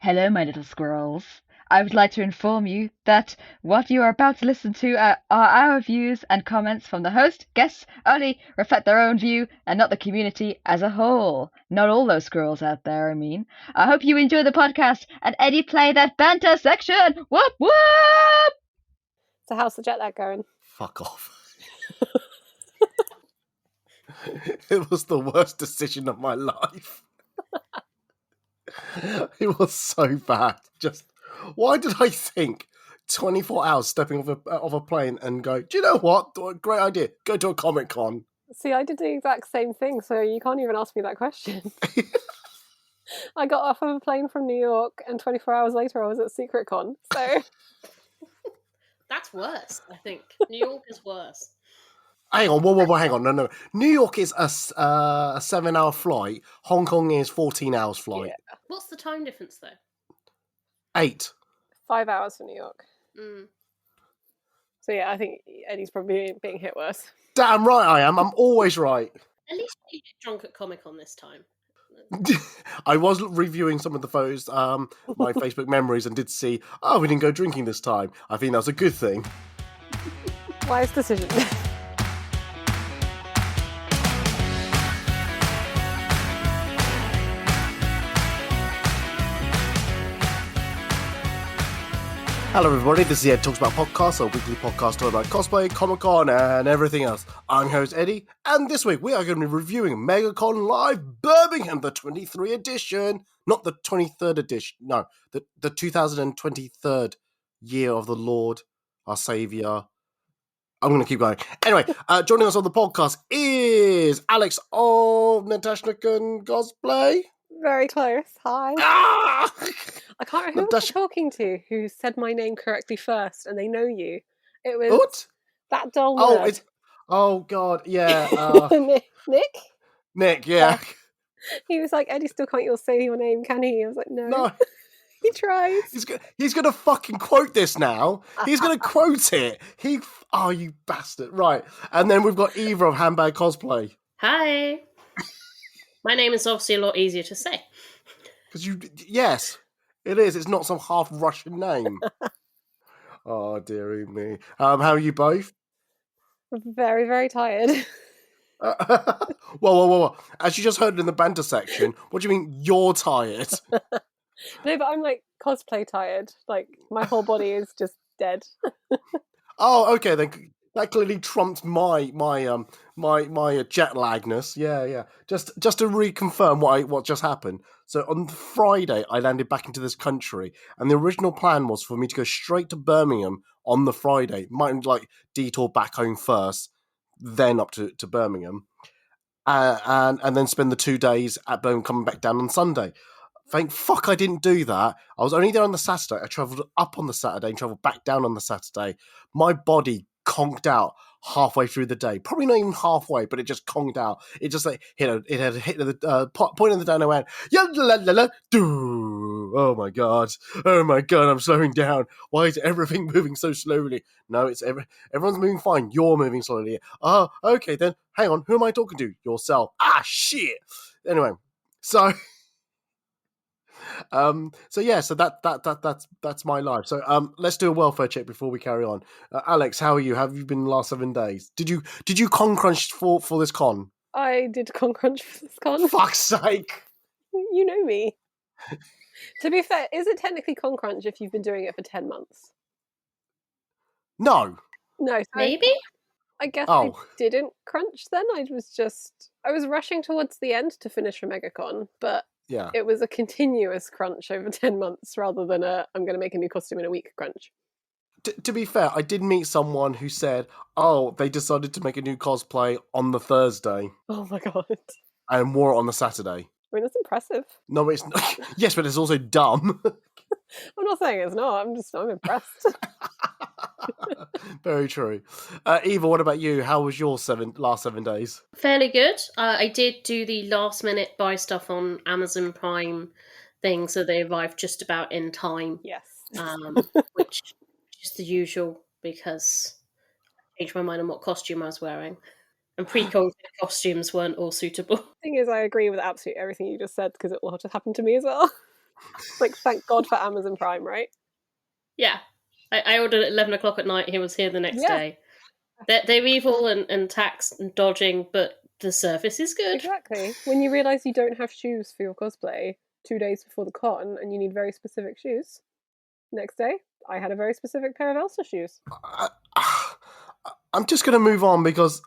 Hello, my little squirrels. I would like to inform you that what you are about to listen to are our views and comments from the host. Guests only reflect their own view and not the community as a whole. Not all those squirrels out there, I mean. I hope you enjoy the podcast and Eddie play that banter section. Whoop whoop! So how's the jet lag going? Fuck off. It was the worst decision of my life. It was so bad. Just why did I think 24 hours stepping off a plane and go, do you know what? Great idea. Go to a Comic-Con. See, I did the exact same thing, so you can't even ask me that question. I got off of a plane from New York, and 24 hours later I was at SecretCon, so... That's worse, I think. New York is worse. Hang on, whoa, hang on. No. New York is a 7-hour flight. Hong Kong is 14 hours flight. Yeah. What's the time difference, though? 8. 5 hours for New York. Mm. So yeah, I think Eddie's probably being hit worse. Damn right I am. I'm always right. At least you get drunk at Comic-Con this time. I was reviewing some of the photos, my Facebook memories, and did see, we didn't go drinking this time. I think that was a good thing. Wise decision. Hello everybody, this is the Ed Talks About Podcast, a weekly podcast talking about cosplay, Comic-Con, and everything else. I'm your host Eddie, and this week we are going to be reviewing MegaConLive Birmingham, the 23 edition, not the 23rd edition, no, the 2023rd year of the Lord, our Saviour. I'm going to keep going. Anyway, joining us on the podcast is Alex of Natasha Cosplay. Very close. Hi. Ah! I can't remember who I was talking to who said my name correctly first, and they know you. It was what? That dull nerd. Oh God, yeah. Nick, yeah. He was like, Eddie still can't say your name, can he? I was like, no. He tries. He's going to fucking quote this now. He's going to quote it. Oh, you bastard. Right. And then we've got Eva of Handbag Cosplay. Hi. My name is obviously a lot easier to say. Because yes, it is. It's not some half Russian name. Oh, dearie me. How are you both? Very, very tired. Whoa. As you just heard in the banter section, what do you mean you're tired? No, but I'm like cosplay tired. Like my whole body is just dead. Oh, okay. Then that clearly trumped my jet lagness. Yeah. Just to reconfirm what just happened. So on Friday, I landed back into this country, and the original plan was for me to go straight to Birmingham on the Friday. Might detour back home first, then up to Birmingham, and then spend the 2 days at Birmingham, coming back down on Sunday. Thank fuck I didn't do that. I was only there on the Saturday. I travelled up on the Saturday and travelled back down on the Saturday. My body conked out halfway through the day. Probably not even halfway, but it just conked out. It just it had hit the point in the down and went, oh my god, I'm slowing down. Why is everything moving so slowly? No, everyone's moving fine. You're moving slowly. Oh, okay then. Hang on, who am I talking to? Yourself. Ah, shit. Anyway, so that's my life. So let's do a welfare check before we carry on. Alex, how are you? How have you been the last 7 days? Did you con crunch for this con? I did con crunch for this con. Fuck's sake! You know me. To be fair, is it technically con crunch if you've been doing it for 10 months? No. So maybe. I guess I didn't crunch then. I was rushing towards the end to finish for MegaCon, but yeah, it was a continuous crunch over 10 months rather than I'm going to make a new costume in a week crunch. To be fair, I did meet someone who said, they decided to make a new cosplay on the Thursday. Oh my god. And wore it on the Saturday. I mean, that's impressive. No, it's not. Yes, but it's also dumb. I'm not saying it's not. I'm impressed. Very true. Eva, what about you? How was your last 7 days? Fairly good. I did do the last minute buy stuff on Amazon Prime thing, so they arrived just about in time. Yes. Which is the usual, because I changed my mind on what costume I was wearing. And pre-COVID costumes weren't all suitable. The thing is, I agree with absolutely everything you just said, because it will just happen to me as well. Like, thank God for Amazon Prime, right? Yeah. I ordered at 11 o'clock at night. He was here the next Yeah. day. They're evil and tax and dodging, but the service is good. Exactly. When you realise you don't have shoes for your cosplay 2 days before the con and you need very specific shoes, next day, I had a very specific pair of Elsa shoes. I'm just going to move on because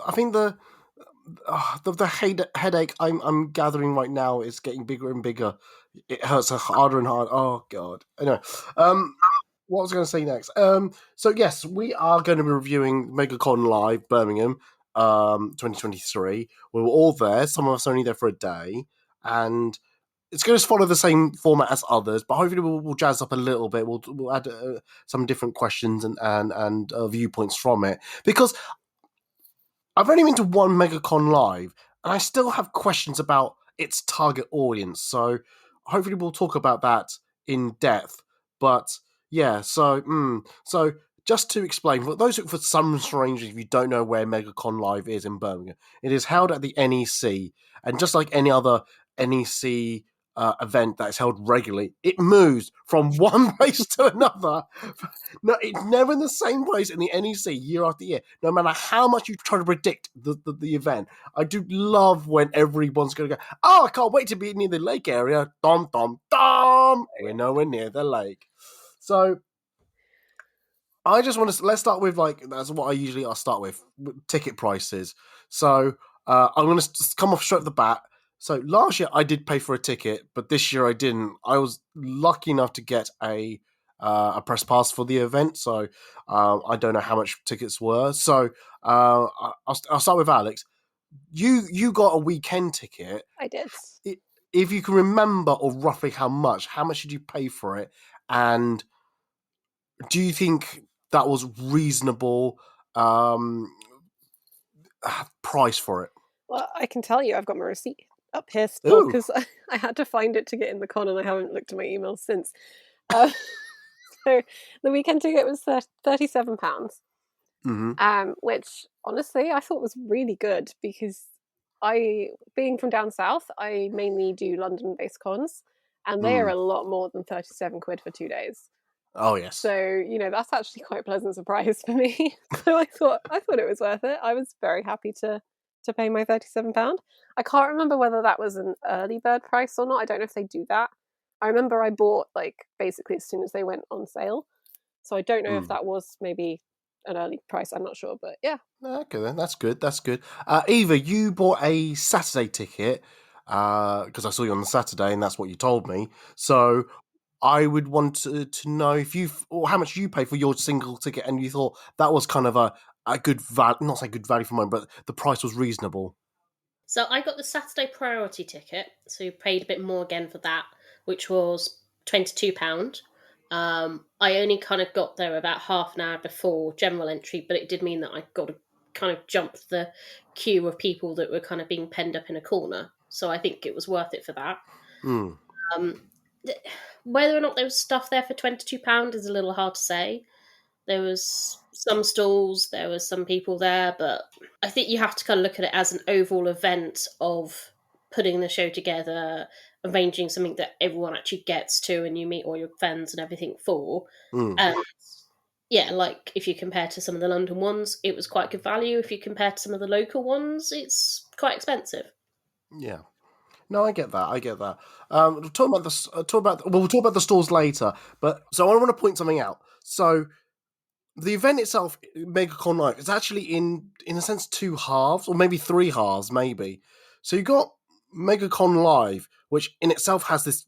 I think the headache I'm gathering right now is getting bigger and bigger. It hurts harder and harder. Oh God. Anyway, what was I going to say next? So yes, we are going to be reviewing MegaConLive Birmingham, 2023. We were all there. Some of us only there for a day, and it's going to follow the same format as others, but hopefully we'll jazz up a little bit. We'll add some different questions and viewpoints from it, because I've only been to one MegaCon Live, and I still have questions about its target audience. So hopefully we'll talk about that in depth. But yeah, so just to explain, for some strange, if you don't know where MegaCon Live is in Birmingham, it is held at the NEC, and just like any other NEC event that's held regularly, it moves from one place to another. No, it's never in the same place in the NEC year after year, no matter how much you try to predict the event. I do love when everyone's going to go, oh, I can't wait to be near the lake area. Dom, dom, dom. We're nowhere near the lake. So I just want to, let's start with, that's what I'll start with ticket prices. So I'm going to come off straight off the bat. So last year I did pay for a ticket, but this year I didn't. I was lucky enough to get a press pass for the event, so I don't know how much tickets were. So I'll start with Alex. You got a weekend ticket. I did. If you can remember, or roughly how much did you pay for it, and do you think that was reasonable price for it? Well, I can tell you, I've got my receipt up here still because I had to find it to get in the con, and I haven't looked at my emails since. So the weekend ticket was £37, which honestly I thought was really good, because being from down south, I mainly do London-based cons, and they are a lot more than £37 for 2 days. Oh yes. So that's actually quite a pleasant surprise for me. So I thought it was worth it. I was very happy to pay my £37. I can't remember whether that was an early bird price or not. I don't know if they do that. I remember I bought basically as soon as they went on sale. So I don't know if that was maybe an early price. I'm not sure, but yeah. Okay, then that's good. That's good. Eva, you bought a Saturday ticket because I saw you on the Saturday, and that's what you told me. So I would want to know or how much you pay for your single ticket, and you thought that was kind of a good value, not say good value for mine, but the price was reasonable. So I got the Saturday priority ticket, so paid a bit more again for that, which was £22. I only kind of got there about half an hour before general entry, but it did mean that I got to kind of jump the queue of people that were kind of being penned up in a corner. So I think it was worth it for that. Whether or not there was stuff there for £22 is a little hard to say. There was some stalls, there was some people there, but I think you have to kind of look at it as an overall event of putting the show together, arranging something that everyone actually gets to and you meet all your friends and everything for. And yeah, if you compare to some of the London ones, it was quite good value. If you compare to some of the local ones, it's quite expensive. Yeah. No, I get that. We'll talk about the stores later. But so I want to point something out. So the event itself, MegaCon Live, is actually in a sense 2 halves, or maybe 3 halves, maybe. So you got MegaCon Live, which in itself has this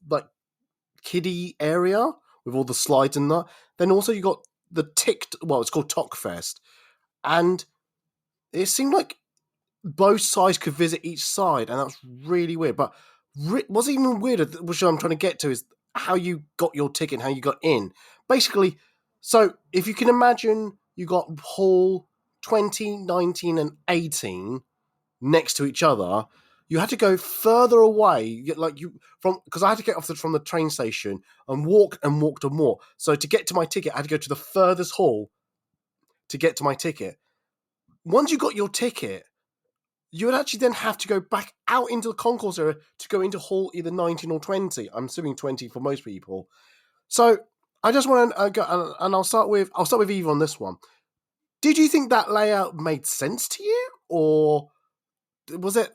kiddie area with all the slides and that. Then also you got the it's called Talkfest, and it seemed like both sides could visit each side, and that's really weird. But what's even weirder, which I'm trying to get to, is how you got your ticket and how you got in. Basically, so if you can imagine, you got hall 20, 19, and 18 next to each other. You had to go further away, because I had to get off from the train station and walk. So to get to my ticket, I had to go to the furthest hall to get to my ticket. Once you got your ticket, you would actually then have to go back out into the concourse area to go into hall either 19 or 20. I'm assuming 20 for most people. So I just want to go, and I'll start with Eve on this one. Did you think that layout made sense to you, or was it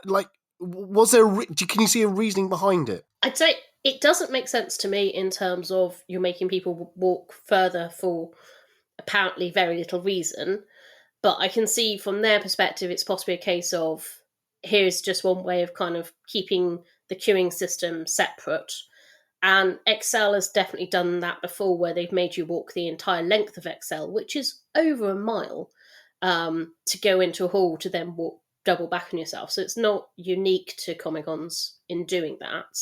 like, was there? Can you see a reasoning behind it? I'd say it doesn't make sense to me in terms of you're making people walk further for apparently very little reason. But I can see from their perspective, it's possibly a case of here's just one way of kind of keeping the queuing system separate. And Excel has definitely done that before, where they've made you walk the entire length of Excel, which is over a mile, to go into a hall to then walk double back on yourself. So it's not unique to Comic-Cons in doing that.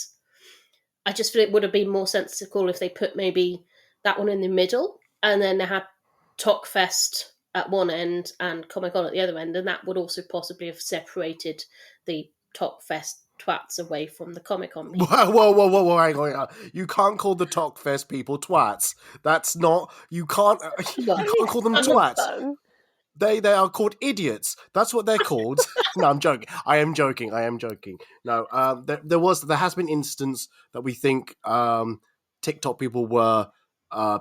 I just feel it would have been more sensible if they put maybe that one in the middle, and then they had Talkfest at one end and Comic-Con at the other end, and that would also possibly have separated the Talkfest twats away from the Comic-Con people. Whoa, hang on. You can't call the Talkfest people twats. That's not, you can't call them twats. They are called idiots. That's what they're called. No, I'm joking. I am joking. No, there has been instance that we think TikTok people were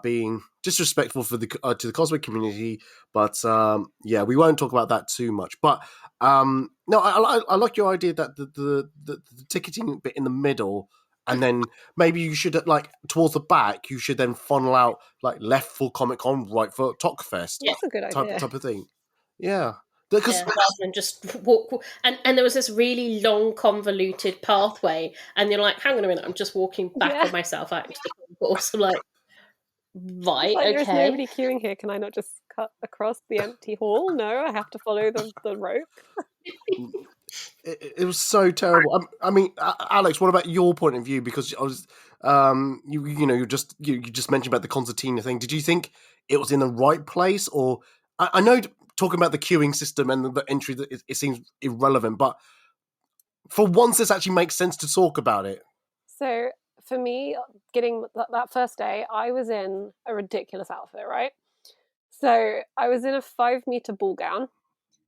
being disrespectful for the to the cosplay community, but yeah, we won't talk about that too much. But no, I like your idea that the ticketing bit in the middle, and then maybe you should, like, towards the back, you should then funnel out, like, left for Comic-Con, right for Talkfest. Yeah, that's a good idea. Type of thing. Yeah. Rather than just walk, and there was this really long, convoluted pathway, and you're like, hang on a minute, I'm just walking back on myself out into the concourse. I'm like, right, okay. There's nobody queuing here. Can I not just cut across the empty hall? No, I have to follow the rope. It was so terrible. I mean, Alex, what about your point of view? Because I was, you just mentioned about the concertina thing. Did you think it was in the right place, or I know talking about the queuing system and the entry, that it seems irrelevant, but for once, this actually makes sense to talk about it. So for me, getting that first day, I was in a ridiculous outfit, right? So I was in a 5-meter ball gown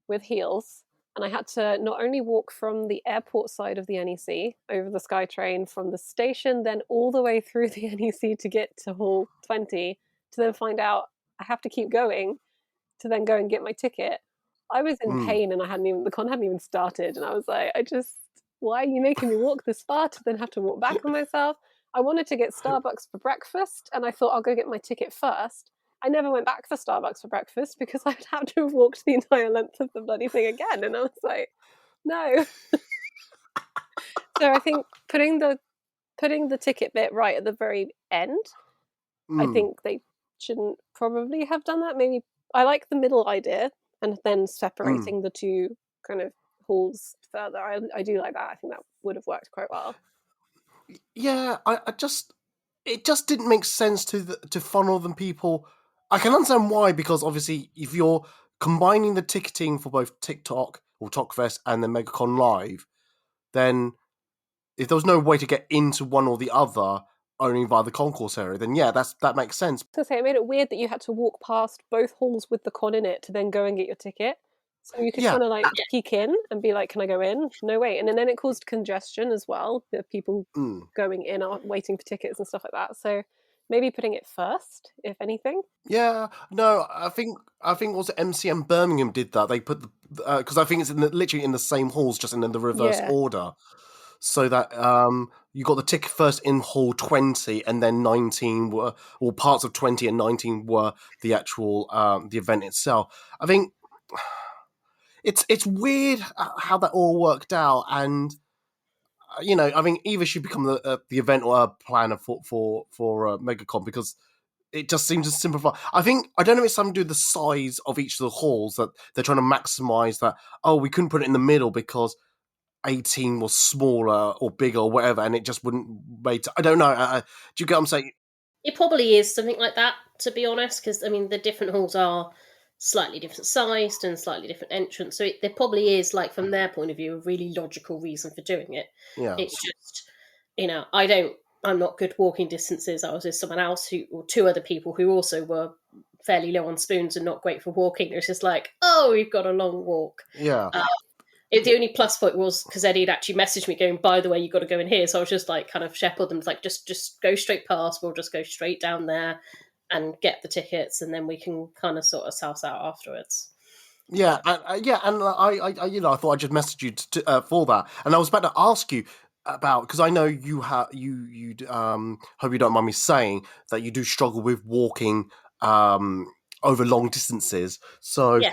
with heels, and I had to not only walk from the airport side of the NEC over the SkyTrain from the station, then all the way through the NEC to get to Hall 20, to then find out I have to keep going to then go and get my ticket. I was in pain, and the con hadn't even started, and I was like, why are you making me walk this far to then have to walk back on myself? I wanted to get Starbucks for breakfast, and I thought I'll go get my ticket first. I never went back for Starbucks for breakfast because I'd have to have walked the entire length of the bloody thing again, and I was like, no. So I think putting the ticket bit right at the very end, I think they shouldn't probably have done that. Maybe I like the middle idea, and then separating the two kind of halls further. I do like that. I think that would have worked quite well. Yeah, it just didn't make sense to funnel them people. I can understand why, because obviously if you're combining the ticketing for both TikTok or Talkfest and then MegaConLive, then if there was no way to get into one or the other only via the concourse area, then yeah, that makes sense. I was gonna say, it made it weird that you had to walk past both halls with the con in it to then go and get your ticket. So you could kind of like peek in and be like, can I go in? No, wait. And then it caused congestion as well. The people going in are waiting for tickets and stuff like that. So maybe putting it first, if anything. Yeah, no, I think also MCM Birmingham did that. They put because I think it's literally in the same halls, just in the reverse order, so that you got the ticket first in hall 20, and then 19 were, or parts of 20 and 19 were the actual the event itself. I think it's weird how that all worked out, and I think either should become the event or a planner for MegaCon, because it just seems to simplify. I don't know if it's something to do with the size of each of the halls, that they're trying to maximize that. Oh, we couldn't put it in the middle because 18 was smaller or bigger or whatever, and it just wouldn't make. I don't know. Do you get what I'm saying? It probably is something like that, to be honest, because I mean the different halls are slightly different sized and slightly different entrance, so there probably is, like, from their point of view, a really logical reason for doing it. Yeah, it's just I'm not good walking distances. I was with someone else or two other people who also were fairly low on spoons and not great for walking. It was just like, oh, we've got a long walk. Yeah. The only plus point was because Eddie had actually messaged me going, by the way, you got to go in here. So I was just like kind of shepherd them, like just go straight past. We'll just go straight down there and get the tickets, and then we can kind of sort ourselves out afterwards. Yeah, and I I thought I'd just message you for that, and I was about to ask you about, because I know you have you hope you don't mind me saying that you do struggle with walking over long distances. So Yeah,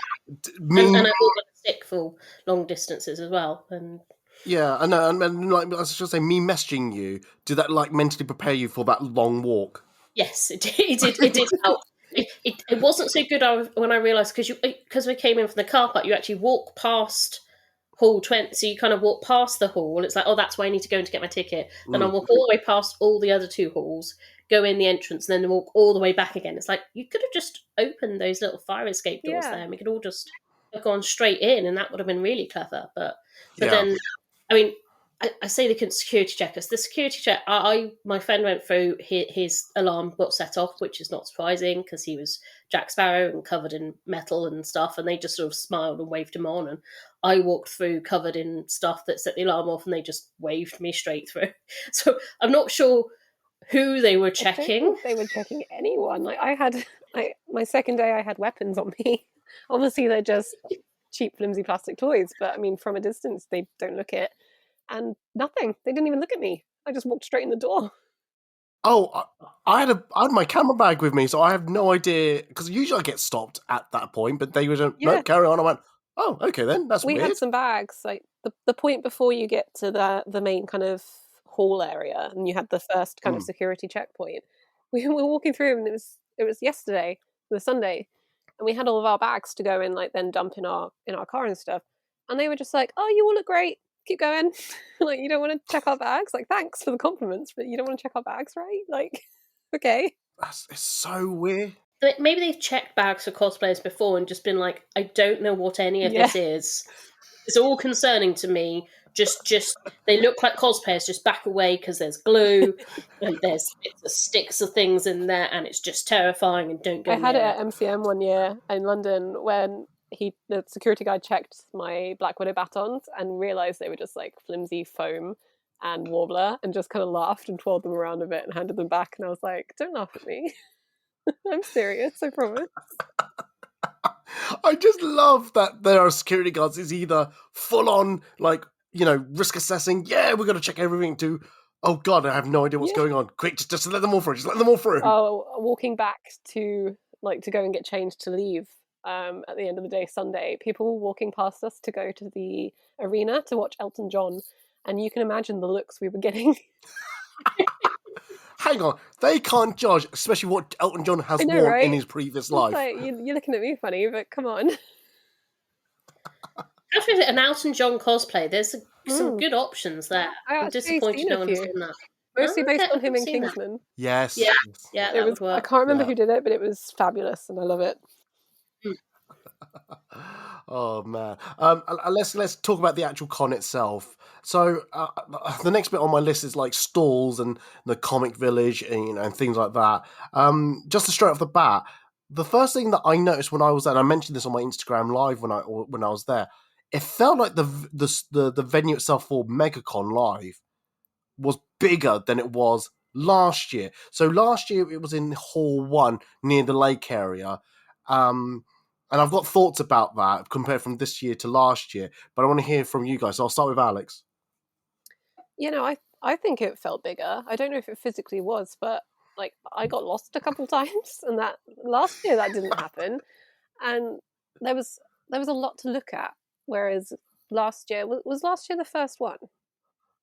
and I walk on a stick for long distances as well. And yeah, and like I was just saying, me messaging you, did that like mentally prepare you for that long walk? yes, it did help. It wasn't so good when I realised, because we came in from the car park, you actually walk past Hall 20, so you kind of walk past the hall. It's like, oh, that's where I need to go in to get my ticket. Then I walk all the way past all the other 2 halls, go in the entrance, and then walk all the way back again. It's like, you could have just opened those little fire escape doors there, and we could all just have gone straight in, and that would have been really clever. But then, I mean, I say they couldn't security check us. The security check, my friend went through, his alarm got set off, which is not surprising because he was Jack Sparrow and covered in metal and stuff, and they just sort of smiled and waved him on. And I walked through covered in stuff that set the alarm off, and they just waved me straight through. So I'm not sure who they were checking. I don't think they were checking anyone. Like my second day, I had weapons on me. Obviously, they're just cheap, flimsy plastic toys, but I mean, from a distance, they don't look it. And nothing. They didn't even look at me. I just walked straight in the door. Oh, I had my camera bag with me, so I have no idea, because usually I get stopped at that point, but they were no, carry on. I went, oh, okay then, that's weird. We had some bags, like the point before you get to the main kind of hall area, and you had the first kind of security checkpoint. We were walking through, and it was yesterday, the Sunday, and we had all of our bags to go in, like then dump in our car and stuff. And they were just like, "Oh, you all look great. Keep going." Like, you don't want to check our bags? Like, thanks for the compliments, but you don't want to check our bags, right? Like, okay. It's so weird. Maybe they've checked bags for cosplayers before and just been like, I don't know what any of this is. It's all concerning to me. Just they look like cosplayers, just back away because there's glue and there's bits of sticks of things in there, and it's just terrifying, and don't go I had it at MCM one year in London when the security guy checked my Black Widow batons and realised they were just like flimsy foam and warbler, and just kind of laughed and twirled them around a bit and handed them back. And I was like, don't laugh at me. I'm serious, I promise. I just love that there are security guards. It's either full on, like, risk assessing. Yeah, we're going to check everything, to, oh God, I have no idea what's going on. Quick, just let them all through. Just let them all through. Oh, walking back to go and get changed to leave. At the end of the day, Sunday, people were walking past us to go to the arena to watch Elton John, and you can imagine the looks we were getting. Hang on, they can't judge, especially what Elton John has worn in his previous life. Like, you're looking at me funny, but come on. Actually, an Elton John cosplay, there's some good options there. I'm disappointed no one's done that. Mostly based on him in Kingsman. Yes. Yeah, that would work. I can't remember who did it, but it was fabulous, and I love it. Oh man, let's talk about the actual con itself. So the next bit on my list is like stalls and the comic village and things like that. Just to straight off the bat, the first thing that I noticed when I was there, and I mentioned this on my Instagram live when I was there, it felt like the venue itself for MegaConLive was bigger than it was last year. So last year it was in Hall 1 near the lake area. And I've got thoughts about that compared from this year to last year, but I want to hear from you guys. So I'll start with Alex. I think it felt bigger. I don't know if it physically was, but like I got lost a couple times, and that last year that didn't happen. And there was a lot to look at. Whereas last year was last year the first one.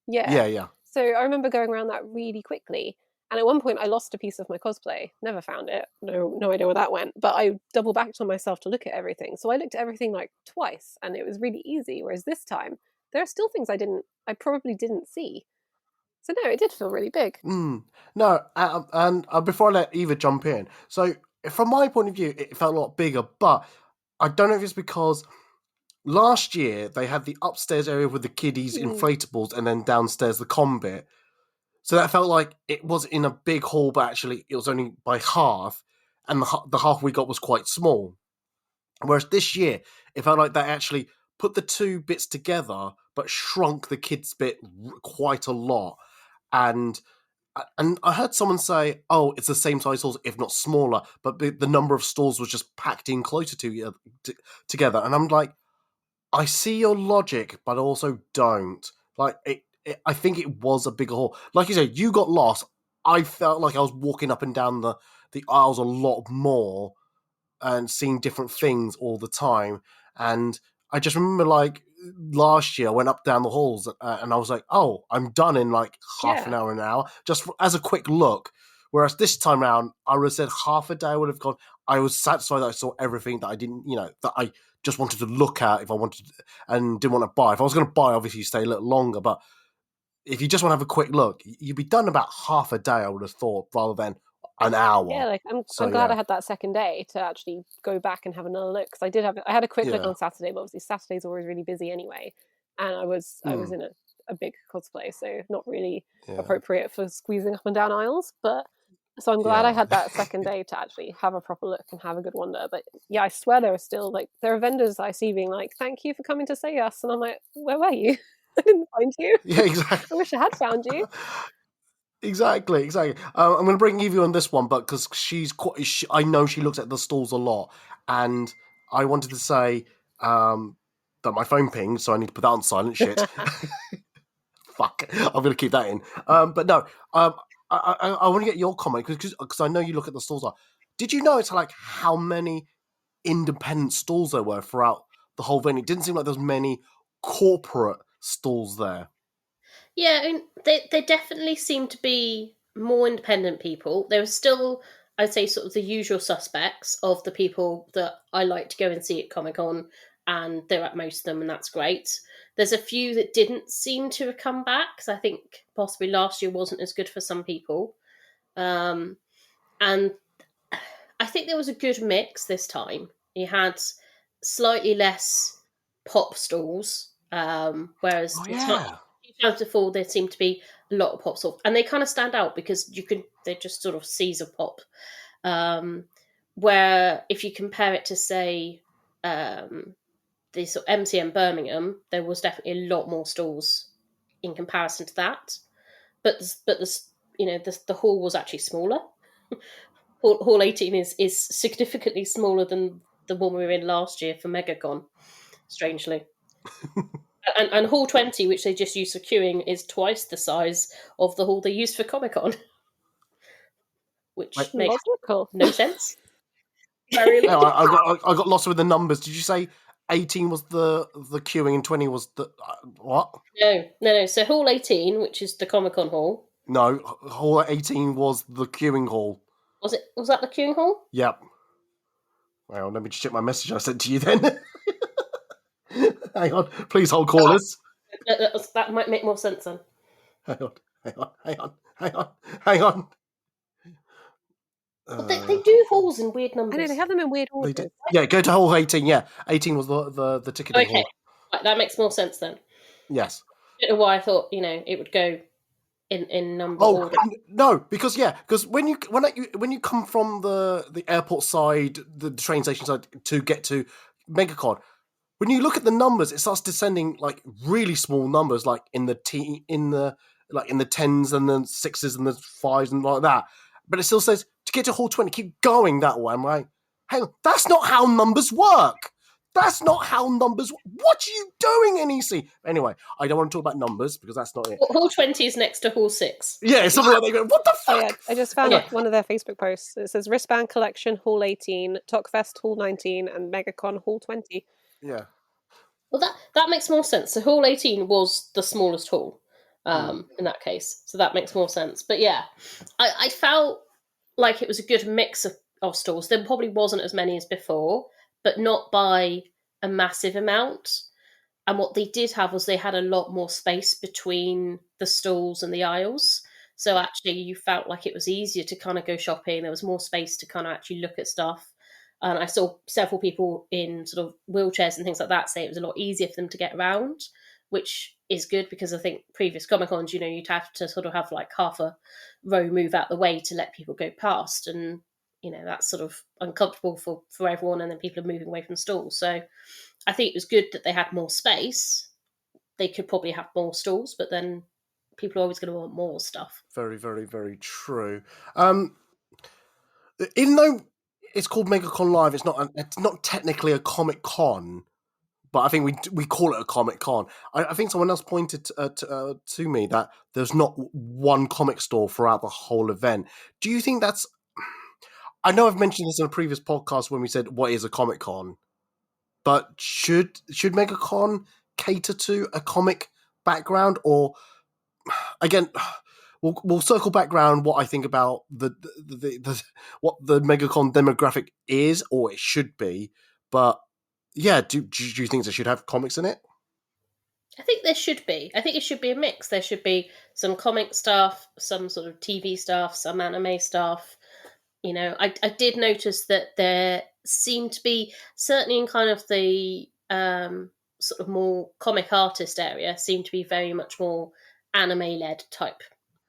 Yeah. So I remember going around that really quickly. And at one point, I lost a piece of my cosplay. Never found it. No idea where that went. But I double backed on myself to look at everything. So I looked at everything like twice, and it was really easy. Whereas this time, there are still things I probably didn't see. So no, it did feel really big. No, and before I let Eva jump in, so from my point of view, it felt a lot bigger. But I don't know if it's because last year they had the upstairs area with the kiddies inflatables, and then downstairs the con bit. So that felt like it was in a big hall, but actually it was only by half, and the half we got was quite small. Whereas this year, it felt like they actually put the two bits together, but shrunk the kids bit quite a lot. And I heard someone say, "Oh, it's the same size stalls, if not smaller," but the number of stalls was just packed in closer together. And I'm like, I see your logic, but I also don't. Like, I think it was a bigger hall. Like you said, you got lost. I felt like I was walking up and down the aisles a lot more and seeing different things all the time. And I just remember, like, last year I went up down the halls and I was like, oh, I'm done in like half an hour, just as a quick look. Whereas this time around, I would have said half a day I would have gone. I was satisfied that I saw everything that I didn't, that I just wanted to look at if I wanted and didn't want to buy. If I was going to buy, obviously you stay a little longer. But if you just want to have a quick look, you'd be done about half a day, I would have thought, rather than an hour. Yeah, like I'm glad I had that second day to actually go back and have another look, because I had a quick look on Saturday, but obviously Saturday's always really busy anyway, and I was in a big cosplay, so not really appropriate for squeezing up and down aisles. But so I'm glad I had that second day to actually have a proper look and have a good wander. But yeah, I swear there are vendors that I see being like, "Thank you for coming to see us," and I'm like, "Where were you? I didn't find you." Yeah, exactly. I wish I had found you. Exactly. I'm going to bring Evie on this one, but because I know she looks at the stalls a lot, and I wanted to say that my phone pinged, so I need to put that on silent. Shit. Fuck. I'm going to keep that in. But no, I want to get your comment because I know you look at the stalls. Did you notice like how many independent stalls there were throughout the whole venue? It didn't seem like there was many corporate stalls there. Yeah, I mean, they definitely seem to be more independent people. There were still, I'd say, sort of the usual suspects of the people that I like to go and see at Comic-Con, and they're at most of them, and that's great. There's a few that didn't seem to have come back, because I think possibly last year wasn't as good for some people. And I think there was a good mix this time. You had slightly less pop stalls, whereas times before there seemed to be a lot of pop stalls, and they kind of stand out because they're just sort of seas of pop. Where if you compare it to say the sort of MCM Birmingham, there was definitely a lot more stalls in comparison to that. But the hall was actually smaller. Hall 18 is significantly smaller than the one we were in last year for MegaCon, strangely. and Hall 20, which they just used for queuing, is twice the size of the hall they used for Comic-Con. Which makes no sense. Very no, I got lost with the numbers. Did you say 18 was the queuing and 20 was the... what? No. So Hall 18, which is the Comic-Con hall. No, Hall 18 was the queuing hall. Was that the queuing hall? Yep. Well, let me just check my message I sent to you then. Hang on. Please hold callers. That might make more sense then. Hang on. But they do halls in weird numbers. I know, they have them in weird orders. Yeah, go to Hall 18, yeah. 18 was the ticketing hall. Right, that makes more sense then. Yes. I don't know why I thought, it would go in number order. No, because when you come from the airport side, the train station side to get to MegaCon, when you look at the numbers, it starts descending like really small numbers, like in the tens and the sixes and the fives and like that. But it still says to get to Hall 20, keep going that way. I'm like, hang on, that's not how numbers work. That's not how numbers. What are you doing, NEC? Anyway, I don't want to talk about numbers because that's not it. Hall 20 is next to Hall 6. Yeah, something like that. What the fuck? Yeah, I just found one of their Facebook posts. It says Wristband Collection Hall 18, Talkfest Hall 19, and MegaCon Hall 20. Yeah. Well, that makes more sense. So Hall 18 was the smallest hall in that case. So that makes more sense. But yeah, I felt like it was a good mix of stalls. There probably wasn't as many as before, but not by a massive amount. And what they did have was they had a lot more space between the stalls and the aisles. So actually you felt like it was easier to kind of go shopping. There was more space to kind of actually look at stuff. And I saw several people in sort of wheelchairs and things like that say it was a lot easier for them to get around, which is good because I think previous Comic-Cons, you'd have to sort of have like half a row move out the way to let people go past. And that's sort of uncomfortable for everyone, and then people are moving away from stalls. So I think it was good that they had more space. They could probably have more stalls, but then people are always going to want more stuff. Very, very, very true. Even though it's called MegaConLive, it's not technically a Comic Con, but I think we call it a Comic Con. I think someone else pointed to me that there's not one comic store throughout the whole event. Do you think that's... I know I've mentioned this in a previous podcast when we said what is a Comic Con, but should MegaCon cater to a comic background, or again, we'll circle back around what I think about the what the MegaCon demographic is, or it should be. But yeah, do you think they should have comics in it? I think there should be. I think it should be a mix. There should be some comic stuff, some sort of TV stuff, some anime stuff. I did notice that there seemed to be, certainly in kind of the sort of more comic artist area, seemed to be very much more anime-led type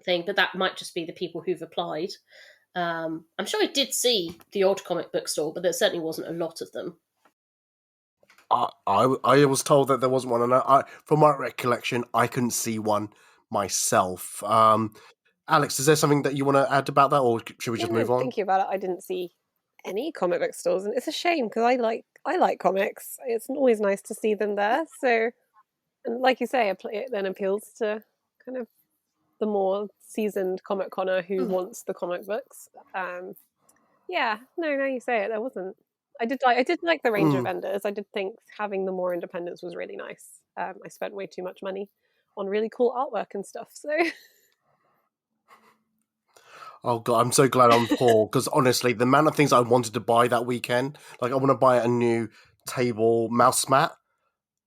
thing, but that might just be the people who've applied. I'm sure I did see the odd comic book store, but there certainly wasn't a lot of them. I was told that there wasn't one, and from my recollection, I couldn't see one myself. Alex, is there something that you want to add about that, or should we just move on? Thinking about it, I didn't see any comic book stores, and it's a shame because I like comics. It's always nice to see them there. So, and like you say, it then appeals to kind of the more seasoned comic conner who wants the comic books. Yeah, no, you say it, there wasn't. I did like the range of vendors. I did think having the more independence was really nice. I spent way too much money on really cool artwork and stuff. So. Oh God, I'm so glad I'm poor, because honestly, the amount of things I wanted to buy that weekend, like I want to buy a new table mouse mat,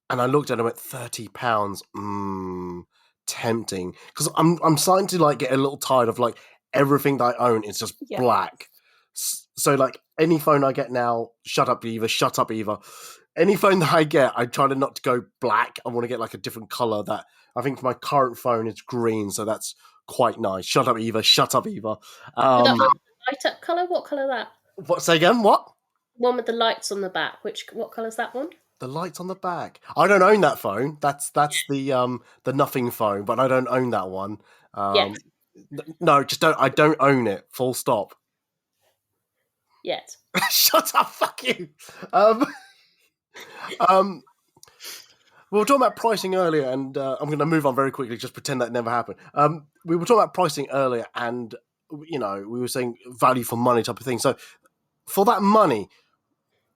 and I looked at them at £30. Tempting, because I'm starting to like get a little tired of like everything that I own is just black. So like any phone I get now, shut up Eva. Any phone that I get, I try to not to go black. I want to get like a different color. That I think my current phone is green, so that's quite nice. Shut up Eva. Light up colour? What colour that? What? Say again? What? One with the lights on the back. What colour's that one? The lights on the back. I don't own that phone. That's the nothing phone, but I don't own that one. Yet. No, just don't. I don't own it. Full stop. Yet. Shut up. Fuck you. We were talking about pricing earlier, and I'm going to move on very quickly, just pretend that never happened. We were talking about pricing earlier, and, we were saying value for money type of thing. So for that money,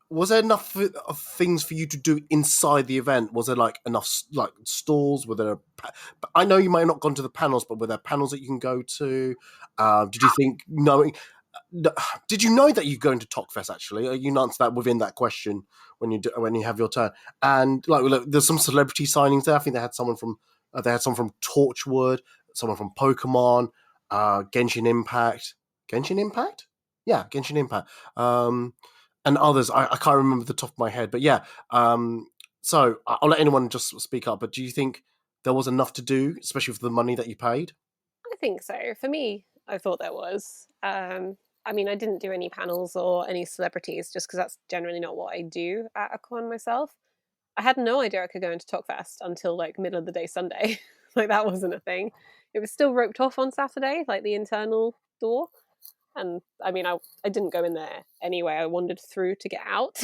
was there enough of things for you to do inside the event? Was there enough stalls? Were there? I know you might have not gone to the panels, but were there panels that you can go to? Did you think Did you know that you're going to Talkfest? Actually, you answered that within that question when you have your turn. And look, there's some celebrity signings there. I think they had someone from Torchwood, someone from Pokemon, Genshin Impact. Yeah, Genshin Impact. And others. I can't remember the top of my head, but yeah. So I'll let anyone just speak up. But do you think there was enough to do, especially for the money that you paid? I think so. For me, I thought there was. I mean, I didn't do any panels or any celebrities just because that's generally not what I do at a con myself. I had no idea I could go into Talkfest until middle of the day Sunday. That wasn't a thing. It was still roped off on Saturday, the internal door. And I mean, I didn't go in there anyway. I wandered through to get out.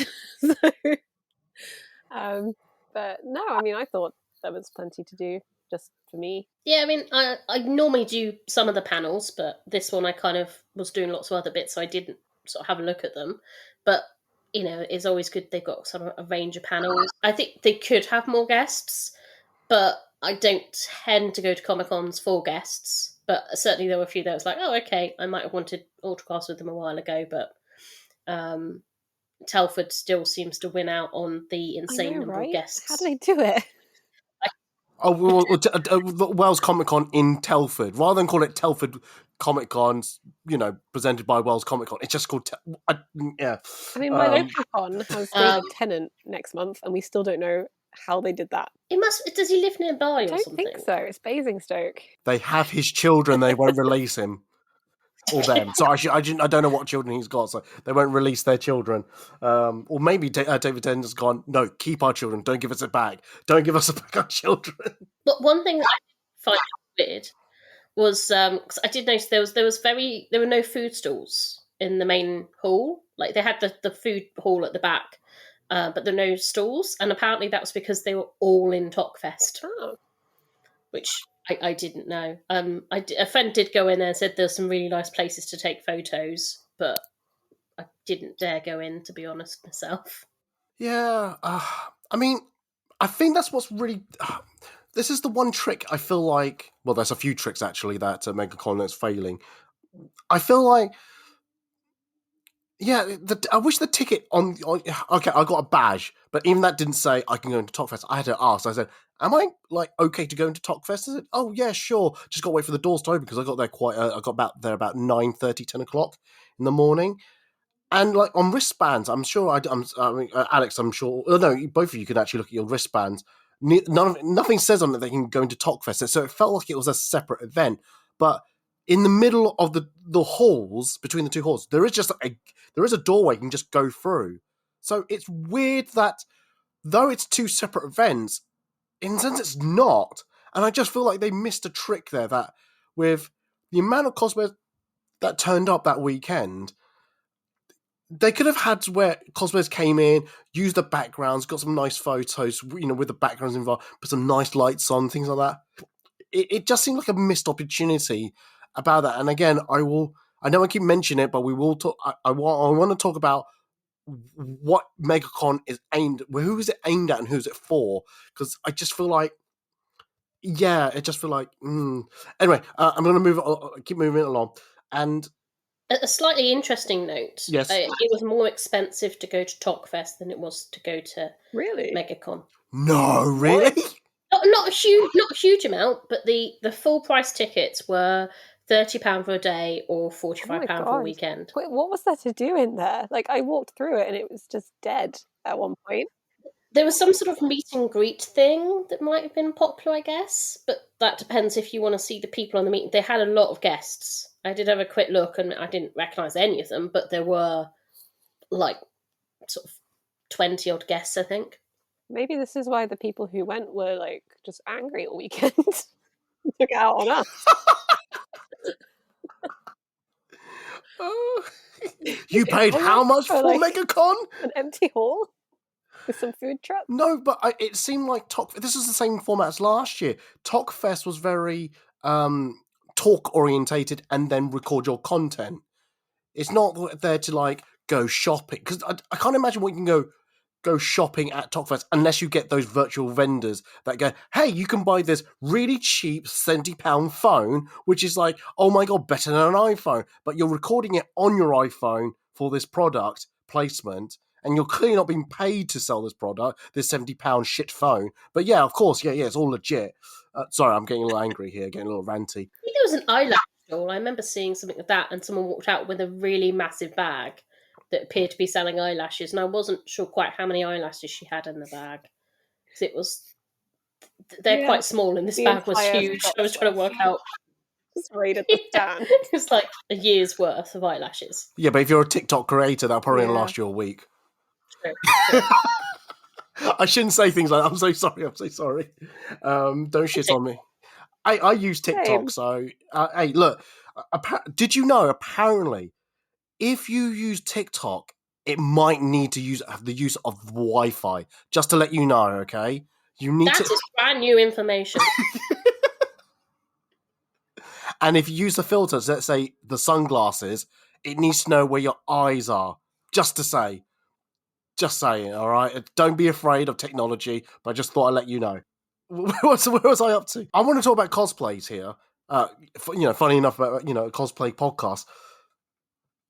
But no, I mean, I thought there was plenty to do just for me. Yeah, I mean, I normally do some of the panels, but this one I kind of was doing lots of other bits, so I didn't sort of have a look at them. But, it's always good they've got sort of a range of panels. I think they could have more guests, but I don't tend to go to Comic-Cons for guests. But certainly there were a few that was like, oh, okay, I might have wanted autographs with them a while ago, but Telford still seems to win out on the insane number of guests. How do they do it? Wales Comic Con in Telford. Rather than call it Telford Comic Con, presented by Wales Comic Con, it's just called. Yeah. I mean, my local con has David Tennant next month, and we still don't know how they did that. Does he live nearby or something? I don't think so. It's Basingstoke. They have his children. They won't release him. or them. So I don't know what children he's got, so they won't release their children. Or maybe David Tennant's gone, no, keep our children. Don't give us it back. Don't give us back our children. But one thing that I find weird was, 'cause I did notice there were no food stalls in the main hall. Like they had the food hall at the back, but there were no stalls, and apparently that was because they were all in Talkfest, which I didn't know. A friend did go in there and said there's some really nice places to take photos, but I didn't dare go in, to be honest, myself. Yeah, I mean, I think that's what's really. This is the one trick I feel like. Well, there's a few tricks actually that MegaCon is failing. I feel like. Yeah, I wish the ticket on. Okay, I got a badge, but even that didn't say I can go into Talkfest. I had to ask. I said, "Am I like okay to go into Talkfest?" I said, "Oh yeah, sure." Just got to wait for the doors to open because I got there I got there about 9:30, 10 o'clock in the morning. And like on wristbands, I'm sure I mean, Alex, I'm sure. No, both of you can actually look at your wristbands. Nothing says on it that you can go into Talkfest, so it felt like it was a separate event. But in the middle of the halls, between the two halls, there is a doorway you can just go through. So it's weird that though it's two separate events, in a sense it's not. And I just feel like they missed a trick there. That with the amount of cosplayers that turned up that weekend. They could have had where cosplayers came in, used the backgrounds, got some nice photos, with the backgrounds involved, put some nice lights on, things like that. It just seemed like a missed opportunity about that. And again, I know I keep mentioning it, but we will talk. I want to talk about what MegaCon is who is it aimed at and who's it for? Because I just feel like, Anyway, I'm going to keep moving along. And a slightly interesting note. Yes. It was more expensive to go to Talkfest than it was to go to MegaCon. No, really? Not a huge amount, but the full price tickets were £30 for a day or £45 for a weekend. Wait, what was there to do in there? Like I walked through it and it was just dead at one point. There was some sort of meet and greet thing that might have been popular, I guess, but that depends if you want to see the people on the meeting. They had a lot of guests. I did have a quick look and I didn't recognise any of them, but there were like sort of 20 odd guests, I think. Maybe this is why the people who went were like just angry all weekend. Took it out on us. You paid how much for MegaCon? An empty hall? With some food trucks? No, but it seemed like this is the same format as last year. Talkfest was very talk orientated and then record your content. It's not there to like go shopping because I can't imagine what you can go shopping at Talkfest unless you get those virtual vendors that go, hey, you can buy this really cheap £70 phone, which is like, oh my god, better than an iPhone, but you're recording it on your iPhone for this product placement. And you're clearly not being paid to sell this product, this £70 shit phone. But yeah, of course, yeah, it's all legit. Sorry, I'm getting a little angry here, getting a little ranty. I think there was an eyelash stall. I remember seeing something like that, and someone walked out with a really massive bag that appeared to be selling eyelashes, and I wasn't sure quite how many eyelashes she had in the bag. Because they're quite small, and this bag was huge. I was trying to work out. Just right at the stand. It's like a year's worth of eyelashes. Yeah, but if you're a TikTok creator, that'll probably last you a week. I shouldn't say things like that. I'm so sorry. Don't shit on me. I use TikTok, so hey, look. Did you know? Apparently, if you use TikTok, it might need to have the use of Wi-Fi. Just to let you know, okay? That is brand new information. And if you use the filters, let's say the sunglasses, it needs to know where your eyes are. Just saying, all right? Don't be afraid of technology, but I just thought I'd let you know. Where was I up to? I want to talk about cosplays here. Funny enough, about a cosplay podcast.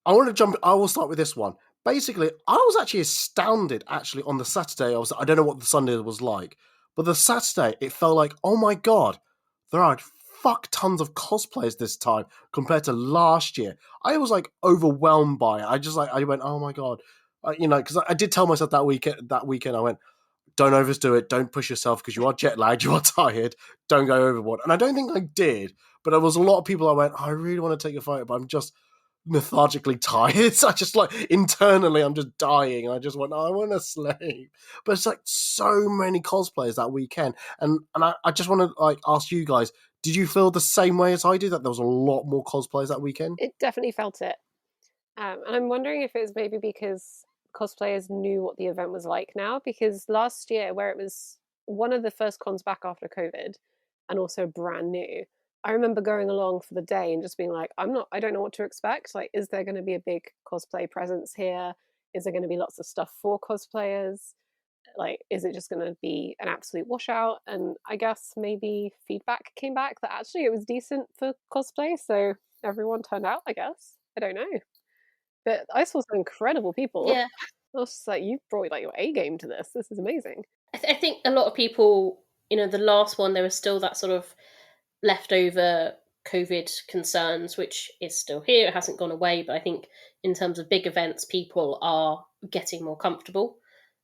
I will start with this one. Basically, I was actually astounded. Actually, on the Saturday, I don't know what the Sunday was like, but the Saturday it felt like, oh my god, there are fuck tons of cosplayers this time compared to last year. I was like overwhelmed by it. I went, oh my god. Because I did tell myself that weekend, I went, don't overdo it, don't push yourself because you are jet lagged, you are tired, don't go overboard. And I don't think I did, but there was a lot of people I went, I really want to take a photo, but I'm just lethargically tired. So I just like internally, I'm just dying, and I just went, I want to sleep. But it's like so many cosplayers that weekend, and I just want to like ask you guys: did you feel the same way as I did, that there was a lot more cosplayers that weekend? It definitely felt it. And I'm wondering if it was maybe because cosplayers knew what the event was like now, because last year, where it was one of the first cons back after COVID and also brand new, I remember going along for the day and just being like, I don't know what to expect. Like, is there going to be a big cosplay presence here? Is there going to be lots of stuff for cosplayers? Like, is it just going to be an absolute washout? And I guess maybe feedback came back that actually it was decent for cosplay, so everyone turned out, I guess. I don't know. But I saw some incredible people. Yeah. I was just like, you brought like your A game to this. This is amazing. I think a lot of people, the last one, there was still that sort of leftover COVID concerns, which is still here. It hasn't gone away, but I think in terms of big events, people are getting more comfortable.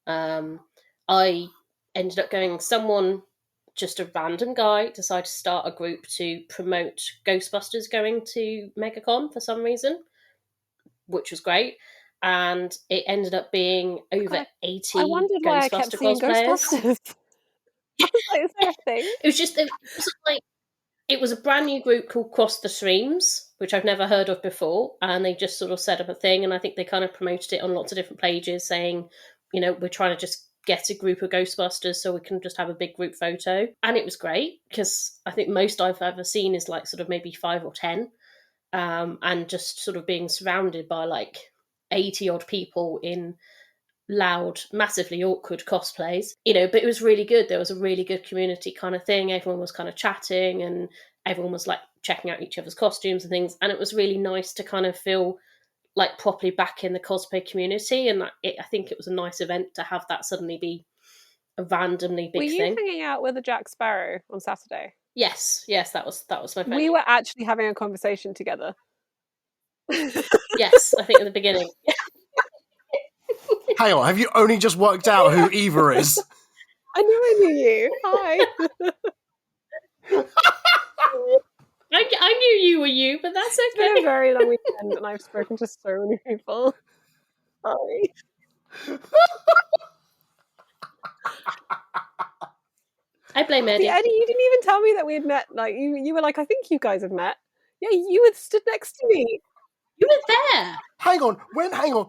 I ended up going, just a random guy, decided to start a group to promote Ghostbusters going to MegaCon for some reason, which was great. And it ended up being over 80 I wondered why I kept Ghostbuster seeing cosplayers. Ghostbusters. I was like, is there a thing? It was a brand new group called Cross the Streams, which I've never heard of before, and they just sort of set up a thing, and I think they kind of promoted it on lots of different pages, saying, we're trying to just get a group of Ghostbusters so we can just have a big group photo. And it was great, because I think most I've ever seen is like sort of maybe 5 or 10, and just sort of being surrounded by like 80 odd people in loud, massively awkward cosplays, but it was really good. There was a really good community kind of thing. Everyone was kind of chatting, and everyone was like checking out each other's costumes and things, and it was really nice to kind of feel like properly back in the cosplay community. And I think it was a nice event to have that suddenly be a randomly big thing. Were you hanging out with a Jack Sparrow on Saturday? Yes, that was my friend. We were actually having a conversation together. Yes, I think at the beginning. Hang on, have you only just worked out who Eva is? I knew you. Hi. I knew you were you, but that's okay. It's been a very long weekend, and I've spoken to so many people. Sorry. I blame Eddie. See, Eddie, you didn't even tell me that we had met. Like, you were like, I think you guys have met. Yeah, you had stood next to me. You were there. Hang on.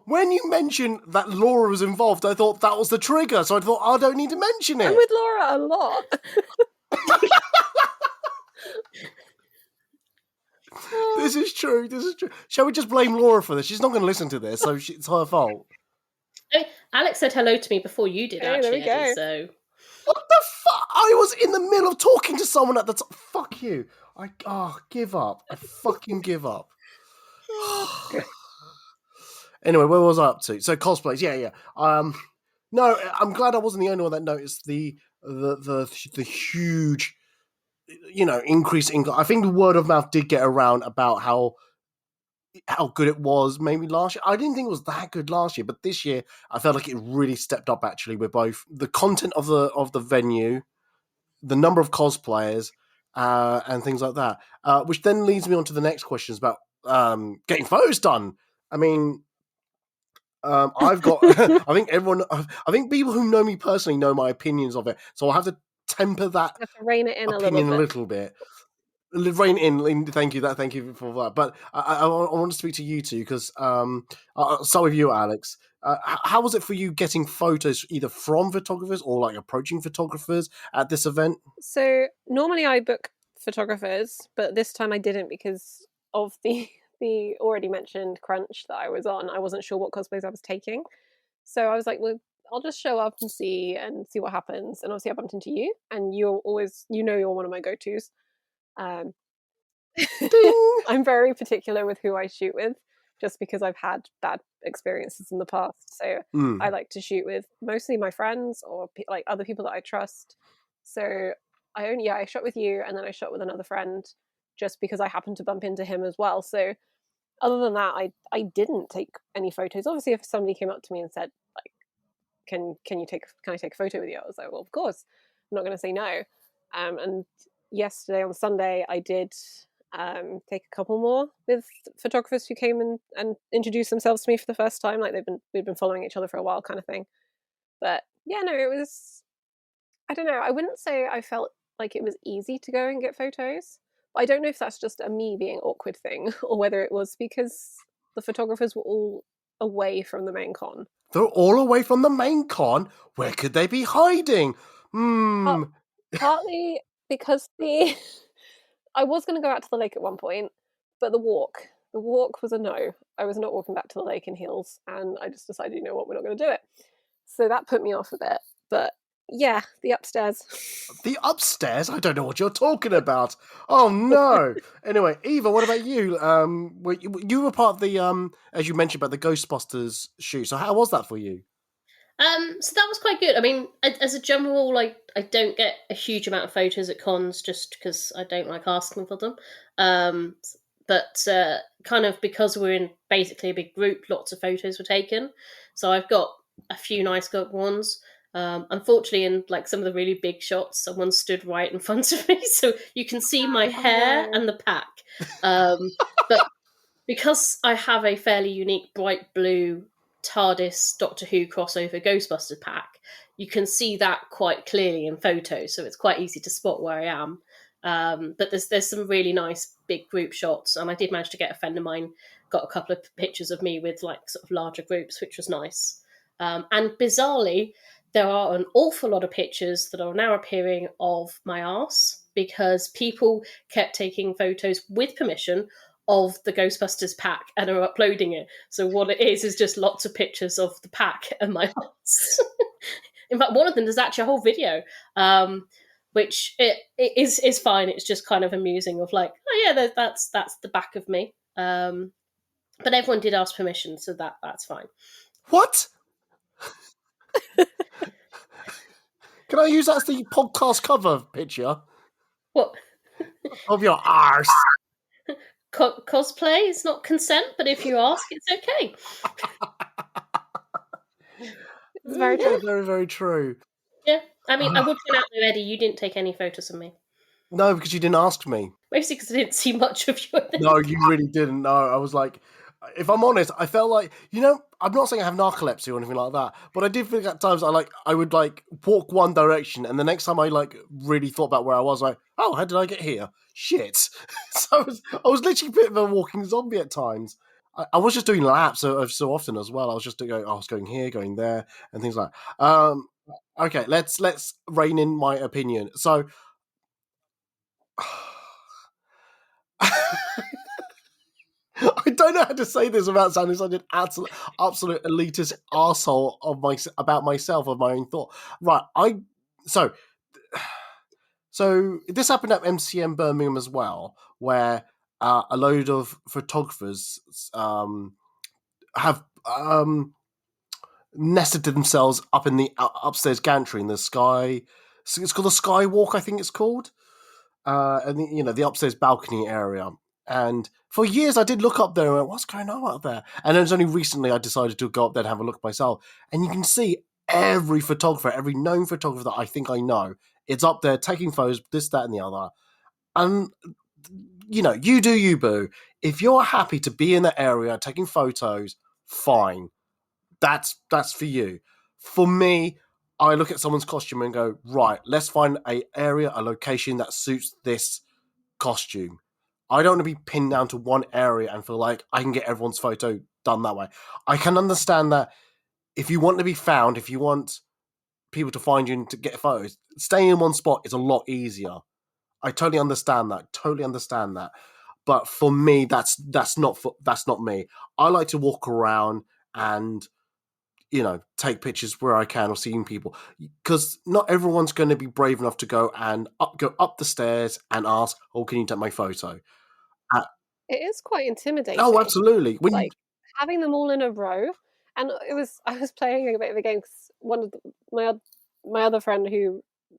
When you mentioned that Laura was involved, I thought that was the trigger. So I thought, I don't need to mention it. I'm with Laura a lot. This is true. Shall we just blame Laura for this? She's not going to listen to this, so it's her fault. Alex said hello to me before you did, actually, there we Eddie, go. so... What the fuck? I was in the middle of talking to someone at the time. Fuck you. Give up. I fucking give up. Anyway, where was I up to? So cosplays, yeah. No, I'm glad I wasn't the only one that noticed the huge, increase in. I think the word of mouth did get around about how good it was. Maybe last year, I didn't think it was that good last year, but this year I felt like it really stepped up. Actually, with both the content of the venue, the number of cosplayers, and things like that. Which then leads me on to the next questions about getting photos done. I mean. I've got. I think people who know me personally know my opinions of it, so I'll have to temper that You have to rein it in opinion a little bit. Rein in. Thank you for that. But I want to speak to you two because I'll start with you, Alex. How was it for you getting photos either from photographers or like approaching photographers at this event? So normally I book photographers, but this time I didn't because of the already mentioned crunch that I was on. I wasn't sure what cosplays I was taking, so I was like, well, I'll just show up and see what happens. And obviously I bumped into you, and you're always, you're one of my go-tos. I'm very particular with who I shoot with, just because I've had bad experiences in the past. So I like to shoot with mostly my friends or like other people that I trust. So I shot with you, and then I shot with another friend just because I happened to bump into him as well. So other than that, I didn't take any photos. Obviously, if somebody came up to me and said, like, can I take a photo with you? I was like, well, of course. I'm not going to say no. And yesterday on Sunday, I did take a couple more with photographers who came and introduced themselves to me for the first time. Like we'd been following each other for a while, kind of thing. But yeah, no, it was. I don't know. I wouldn't say I felt like it was easy to go and get photos. I don't know if that's just a me being awkward thing, or whether it was because the photographers were all away from the main con. They're all away from the main con. Where could they be hiding? Partly because I was going to go out to the lake at one point, but the walk was a no. I was not walking back to the lake in heels, and I just decided, you know what, we're not going to do it. So that put me off a bit. But yeah, the upstairs. The upstairs? I don't know what you're talking about. Oh no. Anyway, Eva, what about you? You were part of the as you mentioned about the Ghostbusters shoot. So how was that for you? So that was quite good. I mean, as a general rule, I don't get a huge amount of photos at cons just because I don't like asking for them. But kind of because we're in basically a big group, lots of photos were taken. So I've got a few nice good ones. Unfortunately, in like some of the really big shots, someone stood right in front of me, so you can see my hair and the pack. But because I have a fairly unique bright blue TARDIS Doctor Who crossover Ghostbusters pack, you can see that quite clearly in photos, so it's quite easy to spot where I am. But there's some really nice big group shots, and I did manage to get a friend of mine got a couple of pictures of me with like sort of larger groups, which was nice. And bizarrely, there are an awful lot of pictures that are now appearing of my arse because people kept taking photos with permission of the Ghostbusters pack and are uploading it. So what it is just lots of pictures of the pack and my arse. In fact, one of them, there's actually a whole video, which it is fine. It's just kind of amusing of like, oh yeah, that's the back of me. But everyone did ask permission, so that's fine. What? Can I use that as the podcast cover picture? What? Of your arse. Cosplay is not consent, but if you ask, it's okay. It's very true. Very, very true. Yeah, I mean, I would point out though, Eddie, you didn't take any photos of me. No, because you didn't ask me. Mostly because I didn't see much of you. No, you really didn't. No, I was like, if I'm honest, I felt like, I'm not saying I have narcolepsy or anything like that, but I did think at times I would walk one direction, and the next time I really thought about where I was, oh, how did I get here? Shit. So I was literally a bit of a walking zombie at times. I was just doing laps so often as well. I was just I was going here, going there, and things like that. Okay, let's rein in my opinion. So I don't know how to say this without sounding such an absolute elitist arsehole about myself, of my own thought. Right, so this happened at MCM Birmingham as well, where a load of photographers have nested themselves up in the upstairs gantry in the sky. So it's called the Skywalk, I think it's called, and the upstairs balcony area. And for years, I did look up there and went, what's going on out there? And it was only recently I decided to go up there and have a look myself. And you can see every photographer, every known photographer that I think I know, it's up there taking photos, this, that, and the other. And, you do you, boo. If you're happy to be in that area taking photos, fine. That's for you. For me, I look at someone's costume and go, right, let's find a location that suits this costume. I don't want to be pinned down to one area and feel like I can get everyone's photo done that way. I can understand that if you want to be found, if you want people to find you and to get photos, staying in one spot is a lot easier. I totally understand that. But for me, that's not me. I like to walk around and take pictures where I can or seeing people, because not everyone's going to be brave enough to go up the stairs and ask, "Oh, can you take my photo?" It is quite intimidating. Oh, absolutely. Having them all in a row, and I was playing a bit of a game because one of my other friend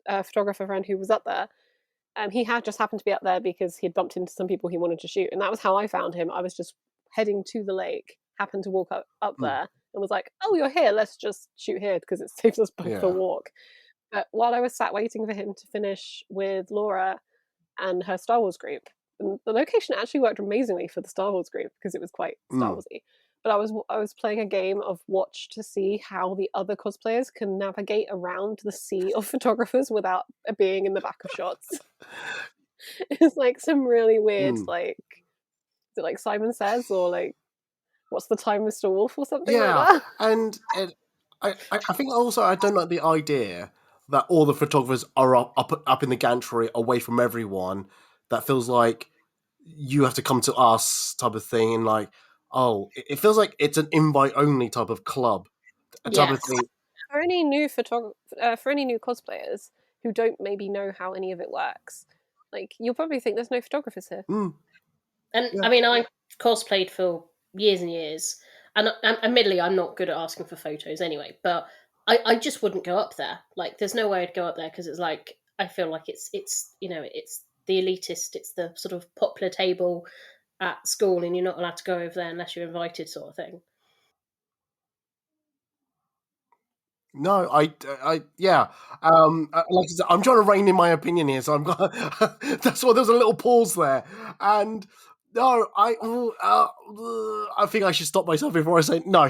photographer friend who was up there, he had just happened to be up there because he'd bumped into some people he wanted to shoot, and that was how I found him. I was just heading to the lake, happened to walk up there, and was like, "Oh, you're here. Let's just shoot here because it saves us both the walk." But while I was sat waiting for him to finish with Laura and her Star Wars group, And the location actually worked amazingly for the Star Wars group because it was quite Star Warsy. But I was playing a game of watch to see how the other cosplayers can navigate around the sea of photographers without being in the back of shots. It's like some really weird, like, is it like Simon Says, or like, what's the time, Mr. Wolf, or something like that? And I think also I don't like the idea that all the photographers are up in the gantry away from everyone. That feels like you have to come to us type of thing, and like, oh, it feels like it's an invite only type of club, type of thing. For any new for any new cosplayers who don't maybe know how any of it works, like, you'll probably think there's no photographers here. And I mean, I cosplayed for years and years, and admittedly, I'm not good at asking for photos anyway. But I just wouldn't go up there. Like, there's no way I'd go up there because it's like, I feel like it's it's the elitist, it's the sort of popular table at school, and you're not allowed to go over there unless you're invited, sort of thing. No, yeah. Like I said, I'm trying to rein in my opinion here, so I'm. That's why there's a little pause there, and no, I think I should stop myself before I say no.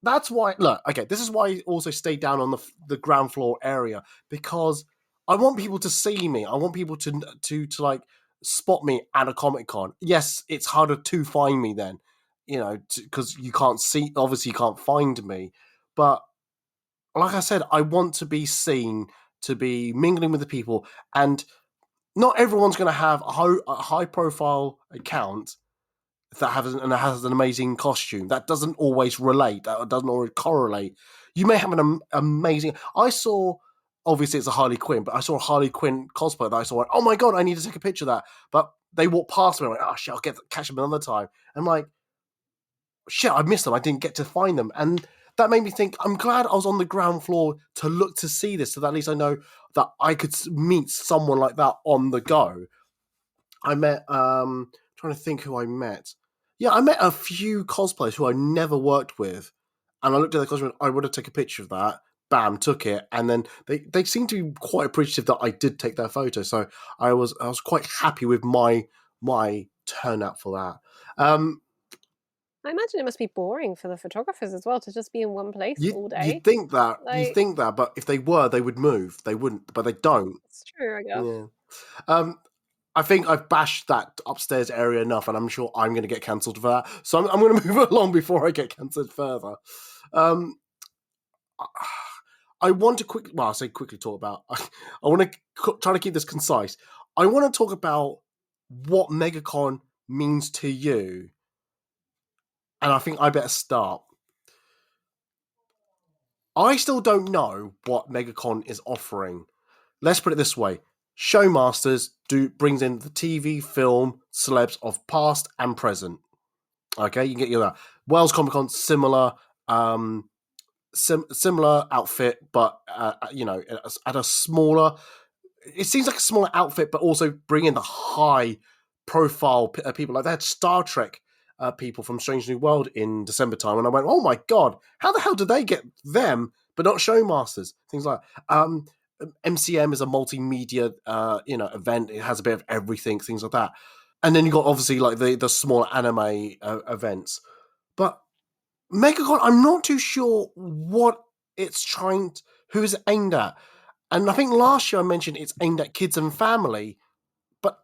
That's why. Look, okay, this is why I also stay down on the ground floor area, because I want people to see me. I want people to like spot me at a Comic-Con. Yes, it's harder to find me then, because you can't see. Obviously, you can't find me. But like I said, I want to be seen, to be mingling with the people, and not everyone's going to have a high-profile account that has an amazing costume. That doesn't always relate. That doesn't always correlate. You may have an amazing. I saw, obviously, it's a Harley Quinn, but I saw a Harley Quinn cosplay that I saw. Oh my god, I need to take a picture of that. But they walked past me. And I went, oh shit, I'll catch them another time. And I'm like, shit, I missed them. I didn't get to find them, and that made me think, I'm glad I was on the ground floor to look to see this, so that at least I know that I could meet someone like that on the go. I met, trying to think who I met. Yeah, I met a few cosplayers who I never worked with, and I looked at their costume, I would have taken a picture of that, bam, took it, and then they seemed to be quite appreciative that I did take their photo, so I was quite happy with my turnout for that. I imagine it must be boring for the photographers as well to just be in one place all day. You'd think that, but if they were, they would move. They wouldn't, but they don't. It's true, I guess. Yeah. I think I've bashed that upstairs area enough, and I'm sure I'm going to get cancelled for that. So I'm going to move along before I get cancelled further. I want to quickly talk about. I want to try to keep this concise. I want to talk about what MegaCon means to you. And I think I better start. I still don't know what MegaCon is offering. Let's put it this way. Showmasters brings in the TV, film, celebs of past and present. Okay, you can get that. Wales Comic Con, similar outfit, but at a smaller. It seems like a smaller outfit, but also bring in the high profile people. Like they had Star Trek people from Strange New World in December time, and I went, oh my god, how the hell did they get them but not Showmasters? Things like MCM is a multimedia event. It has a bit of everything, things like that. And then you got obviously like the smaller anime events. But MegaCon, I'm not too sure what it's who is it aimed at. And I think last year I mentioned it's aimed at kids and family, but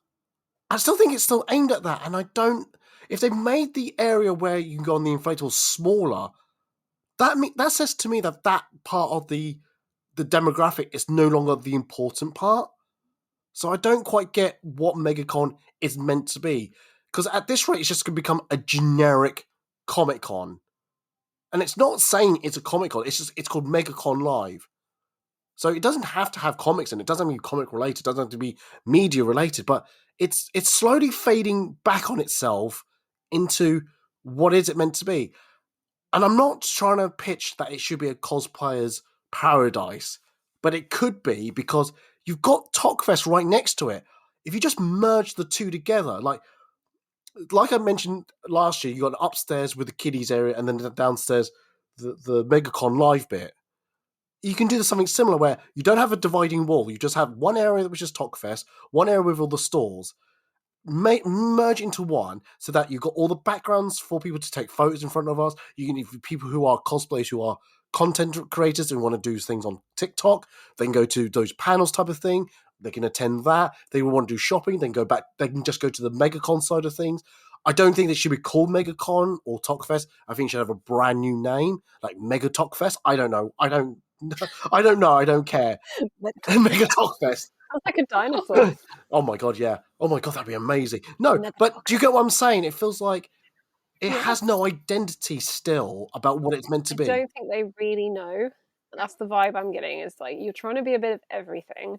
I still think it's still aimed at that. And I don't. If they've made the area where you can go on the inflatables smaller, that says to me that part of the demographic is no longer the important part. So I don't quite get what MegaCon is meant to be. Because at this rate, it's just going to become a generic Comic-Con. And it's not saying it's a Comic-Con, it's called MegaConLive. So it doesn't have to have comics in it. It doesn't have to be comic related. It doesn't have to be media related. But it's slowly fading back on itself into what is it meant to be. And I'm not trying to pitch that it should be a cosplayer's paradise, but it could be because you've got Talkfest right next to it. If you just merge the two together, like I mentioned last year, you got upstairs with the kiddies area and then downstairs the MegaConLive bit. You can do something similar where you don't have a dividing wall. You just have one area which is Talkfest, one area with all the stalls. merge into one so that you've got all the backgrounds for people to take photos in front of us. You can, if people who are cosplayers, who are content creators and want to do things on TikTok, they can go to those panels type of thing. They can attend that. They want to do shopping, then go back. They can just go to the MegaCon side of things. I don't think it should be called MegaCon or Talkfest. I think it should have a brand new name, like Mega Talkfest. I don't know. I don't know. I don't care. Mega Talkfest. Sounds like a dinosaur. Oh my god, yeah. Oh my god, that'd be amazing. No, Mega but do you get what I'm saying? It feels like it Yeah. has no identity still about what it's meant to I be. don't think they really know. That's the vibe I'm getting. Is like you're trying to be a bit of everything.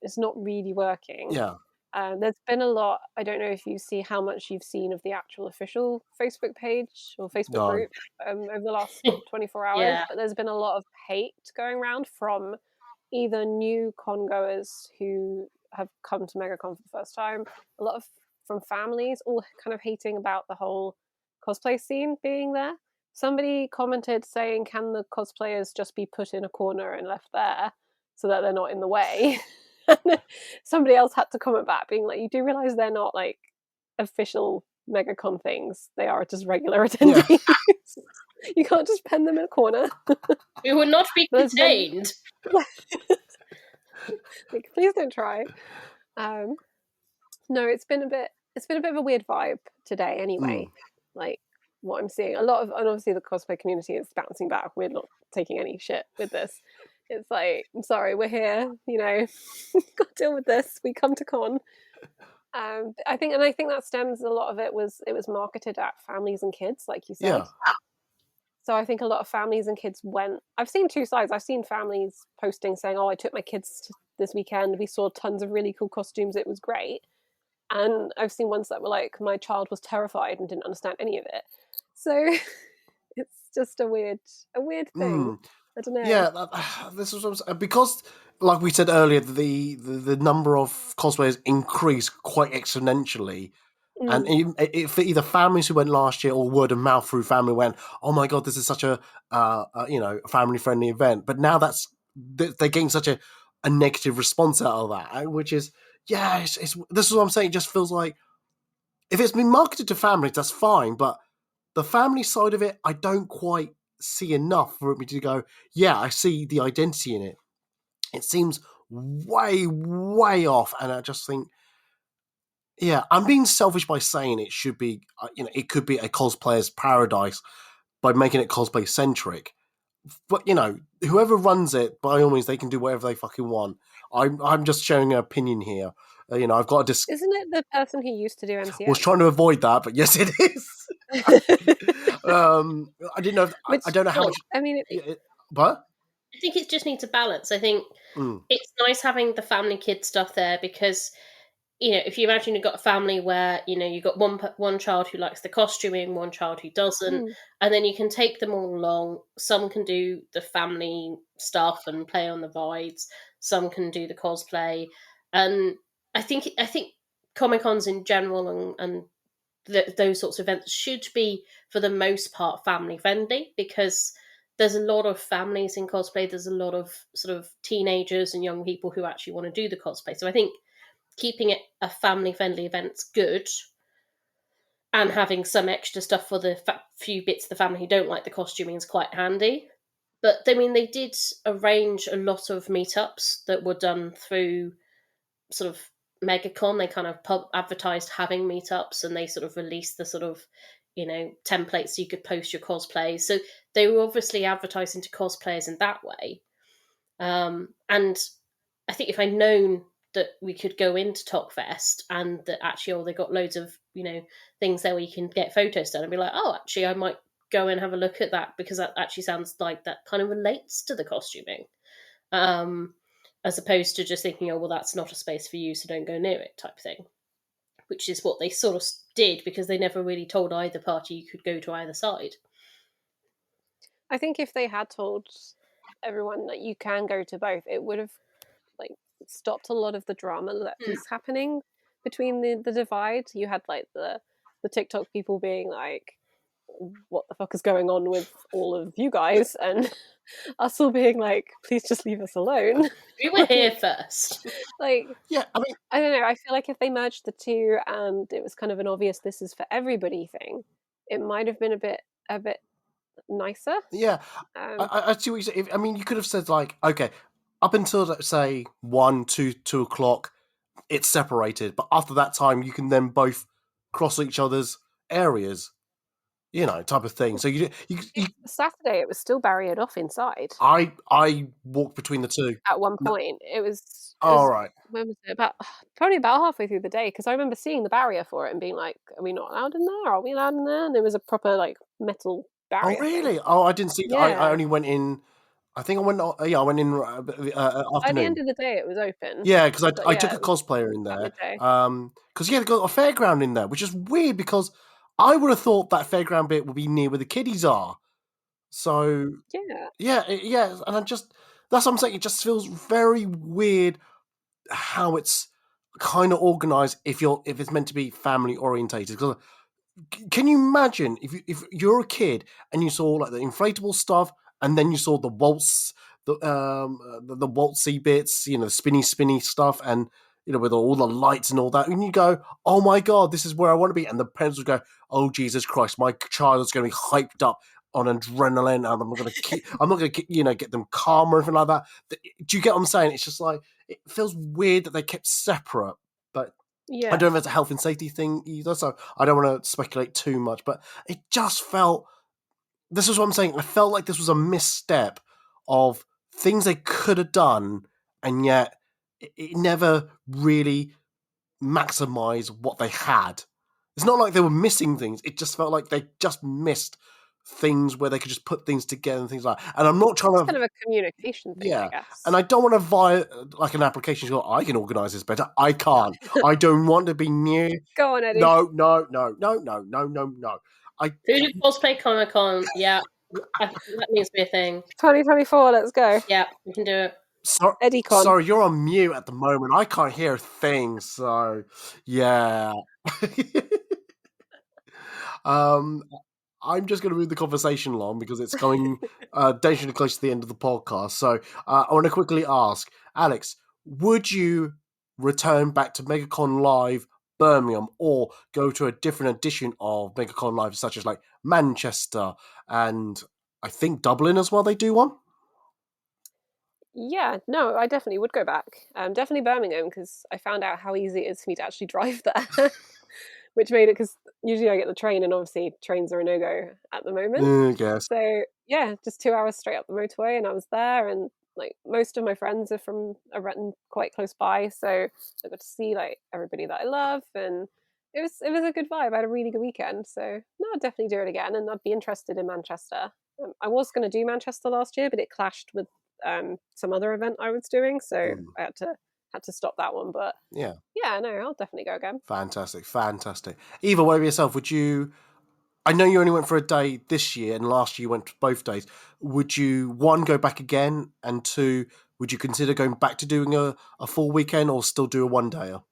It's not really working. Yeah. There's been a lot. I don't know if you see how much you've seen of the actual official Facebook page or Facebook No. group over the last 24 hours, Yeah. but there's been a lot of hate going around from either new con goers who have come to MegaCon for the first time, a lot of from families, all kind of hating about the whole cosplay scene being there. Somebody commented saying, "Can the cosplayers just be put in a corner and left there so that they're not in the way?" Somebody else had to comment back being like, "You do realize they're not like official MegaCon things, they are just regular attendees." You can't just pen them in a corner. We will not be There's been- contained. Like, please don't try. No, it's been a bit of a weird vibe today anyway. Like what I'm seeing, a lot of, and obviously the cosplay community is bouncing back. We're not taking any shit with this. It's like, I'm sorry, we're here, you know, got to deal with this. We come to con. I think that stems, a lot of it was marketed at families and kids, like you said. Yeah. So I think a lot of families and kids went. I've seen two sides. I've seen families posting saying, "Oh, I took my kids this weekend. We saw tons of really cool costumes. It was great." And I've seen ones that were like, "My child was terrified and didn't understand any of it." So it's just a weird thing. I don't know. Yeah, this was what I'm saying. Because, like we said earlier, the number of cosplayers increased quite exponentially. And for either families who went last year or word of mouth through family went, "Oh my god, this is such a family friendly event." But now they're getting such a negative response out of that, which is it's this is what I'm saying. It just feels like if it's been marketed to families, that's fine, but the family side of it, I don't quite see enough for me to go, yeah, I see the identity in it. It seems way, way off, and I just think, yeah, I'm being selfish by saying it should be, it could be a cosplayer's paradise by making it cosplay centric. But whoever runs it, by all means, they can do whatever they fucking want. I'm just sharing an opinion here. I've got to Isn't it the person who used to do MCM? was trying to avoid that, but yes, it is. I didn't know. I don't know how much. I mean, But I think it just needs a balance. I think it's nice having the family kid stuff there because, if you imagine you've got a family where, you've got one child who likes the costuming, one child who doesn't, and then you can take them all along. Some can do the family stuff and play on the rides. Some can do the cosplay. And I think Comic-Cons in general and those sorts of events should be, for the most part, family friendly because there's a lot of families in cosplay. There's a lot of sort of teenagers and young people who actually want to do the cosplay. So I think keeping it a family friendly event's good, and having some extra stuff for the few bits of the family who don't like the costuming is quite handy. But I mean, they did arrange a lot of meetups that were done through sort of MegaCon. They kind of advertised having meetups, and they sort of released the sort of templates so you could post your cosplays. So they were obviously advertising to cosplayers in that way. And I think if I'd known that we could go into Talkfest and that actually, they got loads of things there where you can get photos done, and be like, oh, actually, I might go and have a look at that because that actually sounds like that kind of relates to the costuming. As opposed to just thinking, oh, well, that's not a space for you, so don't go near it type thing. Which is what they sort of did because they never really told either party you could go to either side. I think if they had told everyone that you can go to both, it would have stopped a lot of the drama that is happening between the divide. You had the TikTok people being like, what the fuck is going on with all of you guys? And us all being like, please just leave us alone. We were here first. Like, Yeah, I mean, I don't know. I feel like if they merged the two and it was kind of an obvious "this is for everybody" thing, it might have been a bit nicer. yeah, I see what you say. I mean, you could have said like, okay, up until let's say 2 o'clock, it's separated, but after that time, you can then both cross each other's areas, type of thing. So you Saturday, it was still barriered off inside. I walked between the two. At one point, it was. All right. When was it? Probably about halfway through the day, because I remember seeing the barrier for it and being like, "Are we not allowed in there? Are we allowed in there?" And there was a proper like metal barrier. Oh really? Oh, I didn't see. Yeah. I only went in. I think I went. I went in afternoon. At the end of the day, it was open. Yeah, because I took a cosplayer in there. Midday. Because they got a fairground in there, which is weird because I would have thought that fairground bit would be near where the kiddies are. So yeah, and that's what I'm saying. It just feels very weird how it's kind of organized if it's meant to be family orientated. Because can you imagine if you're a kid and you saw like the inflatable stuff and then you saw the waltz, the waltzy bits, the spinny stuff, and with all the lights and all that, and you go, oh my god, this is where I want to be, and the parents would go, oh Jesus Christ, my child is going to be hyped up on adrenaline, and I'm not going to get them calm or anything like that. Do you get what I'm saying? It's just like it feels weird that they kept separate, but I don't know if it's a health and safety thing either, so I don't want to speculate too much, but it just felt. This is what I'm saying. I felt like this was a misstep of things they could have done, and yet it never really maximized what they had. It's not like they were missing things. It just felt like they just missed things where they could just put things together and things like that. And I'm not trying to... It's kind of a communication thing, I guess. And I don't want to violate like an application to go, I can organise this better. I can't. I don't want to be near... Go on, Eddie. No. Who did Cosplay Comic-Con? Yeah, that needs to be a thing. 2024, let's go. Yeah, we can do it. Eddie Con. Sorry, you're on mute at the moment. I can't hear a thing, so yeah. I'm just going to move the conversation along because it's going dangerously close to the end of the podcast. So I want to quickly ask, Alex, would you return back to MegaConLive Birmingham or go to a different edition of MegaConLive, such as like Manchester and I think Dublin as well? They do one. Yeah, no, I definitely would go back. Definitely Birmingham, because I found out how easy it is for me to actually drive there, which made it, because usually I get the train, and obviously trains are a no-go at the moment. I guess. So yeah, just 2 hours straight up the motorway, and I was there, and like most of my friends are renting quite close by, so I got to see like everybody that I love, and it was a good vibe. I had a really good weekend, so no, I'd definitely do it again, and I'd be interested in Manchester. I was going to do Manchester last year, but it clashed with some other event I was doing, so I had to stop that one. But no, I'll definitely go again. Fantastic. Eva, what about yourself? Would you? I know you only went for a day this year, and last year you went both days. Would you, one, go back again, and two, would you consider going back to doing a full weekend or still do a one-dayer?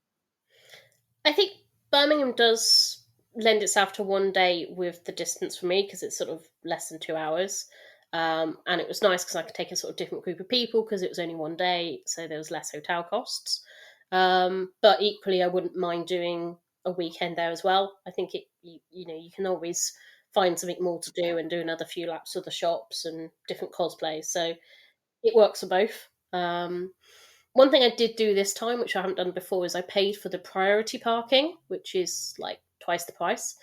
I think Birmingham does lend itself to one day with the distance for me, because it's sort of less than 2 hours. And it was nice because I could take a sort of different group of people because it was only one day, so there was less hotel costs. But equally, I wouldn't mind doing a weekend there as well. I think you can always find something more to do and do another few laps of the shops and different cosplays. So it works for both. One thing I did do this time, which I haven't done before, is I paid for the priority parking, which is like twice the price,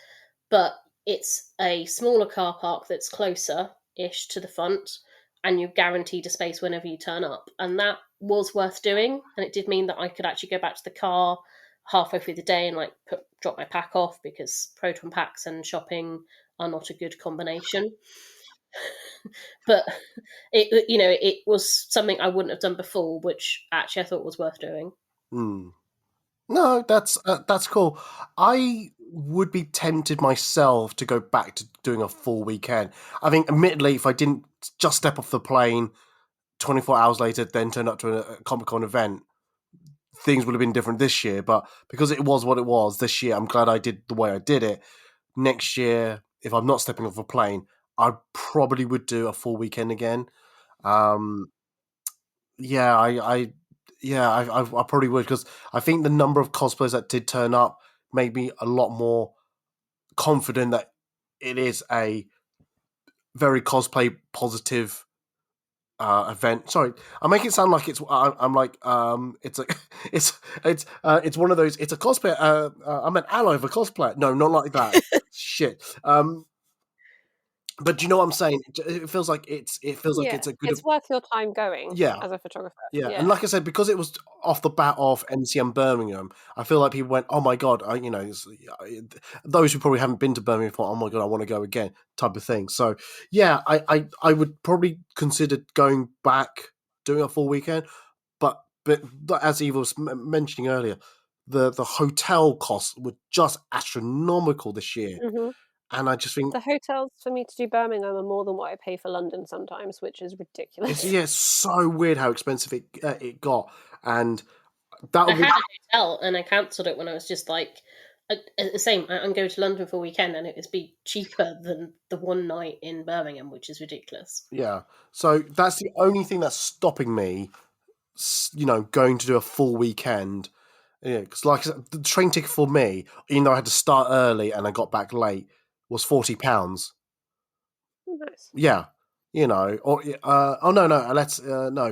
but it's a smaller car park that's closer-ish to the front, and you're guaranteed a space whenever you turn up. And that was worth doing, and it did mean that I could actually go back to the car halfway through the day and like drop my pack off, because proton packs and shopping are not a good combination. But it was something I wouldn't have done before, which actually I thought was worth doing. No, that's cool. I would be tempted myself to go back to doing a full weekend. I think, admittedly, if I didn't just step off the plane 24 hours later, then turn up to a Comic-Con event, things would have been different this year. But because it was what it was this year, I'm glad I did the way I did it. Next year, if I'm not stepping off a plane, I probably would do a full weekend again. Yeah, I probably would, because I think the number of cosplayers that did turn up made me a lot more confident that it is a very cosplay positive event. Sorry, I make it sound like it's. I'm like it's a it's one of those. It's a cosplay. I'm an ally of a cosplayer. No, not like that. Shit. But do you know what I'm saying? It feels like it's a good. It's worth your time going. Yeah. As a photographer. Yeah, and like I said, because it was off the bat of MCM Birmingham, I feel like people went, "Oh my god!" Those who probably haven't been to Birmingham thought, "Oh my god, I want to go again," type of thing. So yeah, I would probably consider going back, doing a full weekend. But as Eva was mentioning earlier, the hotel costs were just astronomical this year, and I just think the hotels for me to do Birmingham are more than what I pay for London sometimes, which is ridiculous. it's so weird how expensive it got, and that I had a hotel and I cancelled it when I was just like, the same. I'm going to London for a weekend and it would be cheaper than the one night in Birmingham, which is ridiculous. Yeah, so that's the only thing that's stopping me, going to do a full weekend. Yeah, because like I said, the train ticket for me, even though I had to start early and I got back late, was £40. Nice. Yeah, or no,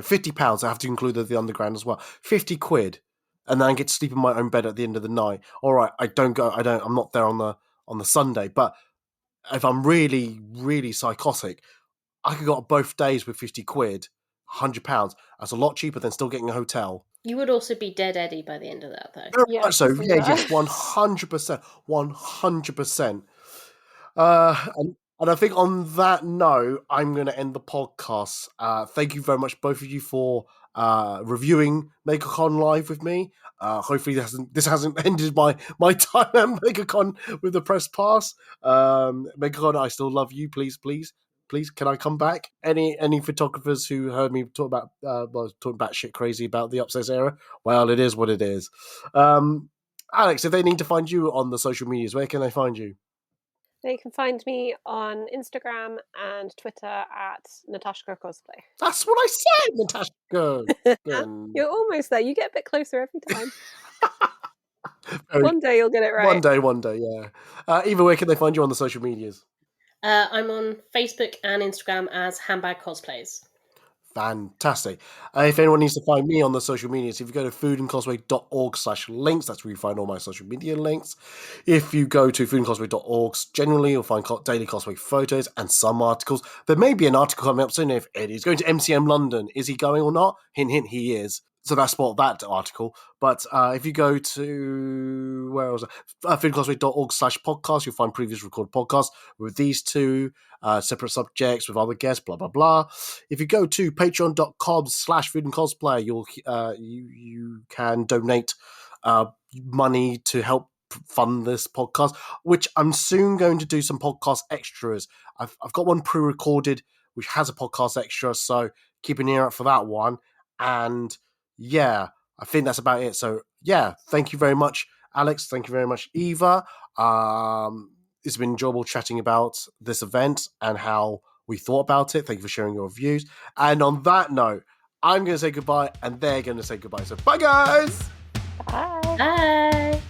£50. I have to include the underground as well. £50, and then I get to sleep in my own bed at the end of the night. All right, I'm not there on the Sunday, but if I'm really, really psychotic, I could go both days with £50, £100. That's a lot cheaper than still getting a hotel. You would also be dead Eddie by the end of that, though. Very much so. Yeah, yes, 100%, 100%. And I think on that note, I'm going to end the podcast. Thank you very much, both of you, for reviewing MegaConLive with me. Hopefully, this hasn't ended my time at MegaCon with the press pass. MegaCon, I still love you. Please, can I come back? Any photographers who heard me talking about shit crazy about the upstairs era? Well, it is what it is. Alex, if they need to find you on the social medias, where can they find you? They can find me on Instagram and Twitter at Natashka Cosplay. That's what I said, Natashka. You're almost there. You get a bit closer every time. One day you'll get it right. One day, yeah. Eva, where can they find you on the social medias? I'm on Facebook and Instagram as Handbag Cosplays. Fantastic. If anyone needs to find me on the social medias, if you go to foodandcosplay.org/links, that's where you find all my social media links. If you go to foodandcosplay.org, generally you'll find daily cosplay photos and some articles. There may be an article coming up soon if Eddie's going to MCM London. Is he going or not? Hint, hint, he is. So that's spoiled that article. But if you go to, where was it? foodandcosplay.org/podcast, you'll find previous recorded podcasts with these two separate subjects with other guests, blah, blah, blah. If you go to patreon.com/foodandcosplay, you can donate money to help fund this podcast, which I'm soon going to do some podcast extras. I've got one pre-recorded which has a podcast extra, so keep an ear out for that one. And yeah, I think that's about it. So yeah, thank you very much, Alex. Thank you very much, Eva. It's been enjoyable chatting about this event and how we thought about it. Thank you for sharing your views. And on that note, I'm going to say goodbye and they're going to say goodbye. So bye, guys. Bye. Bye.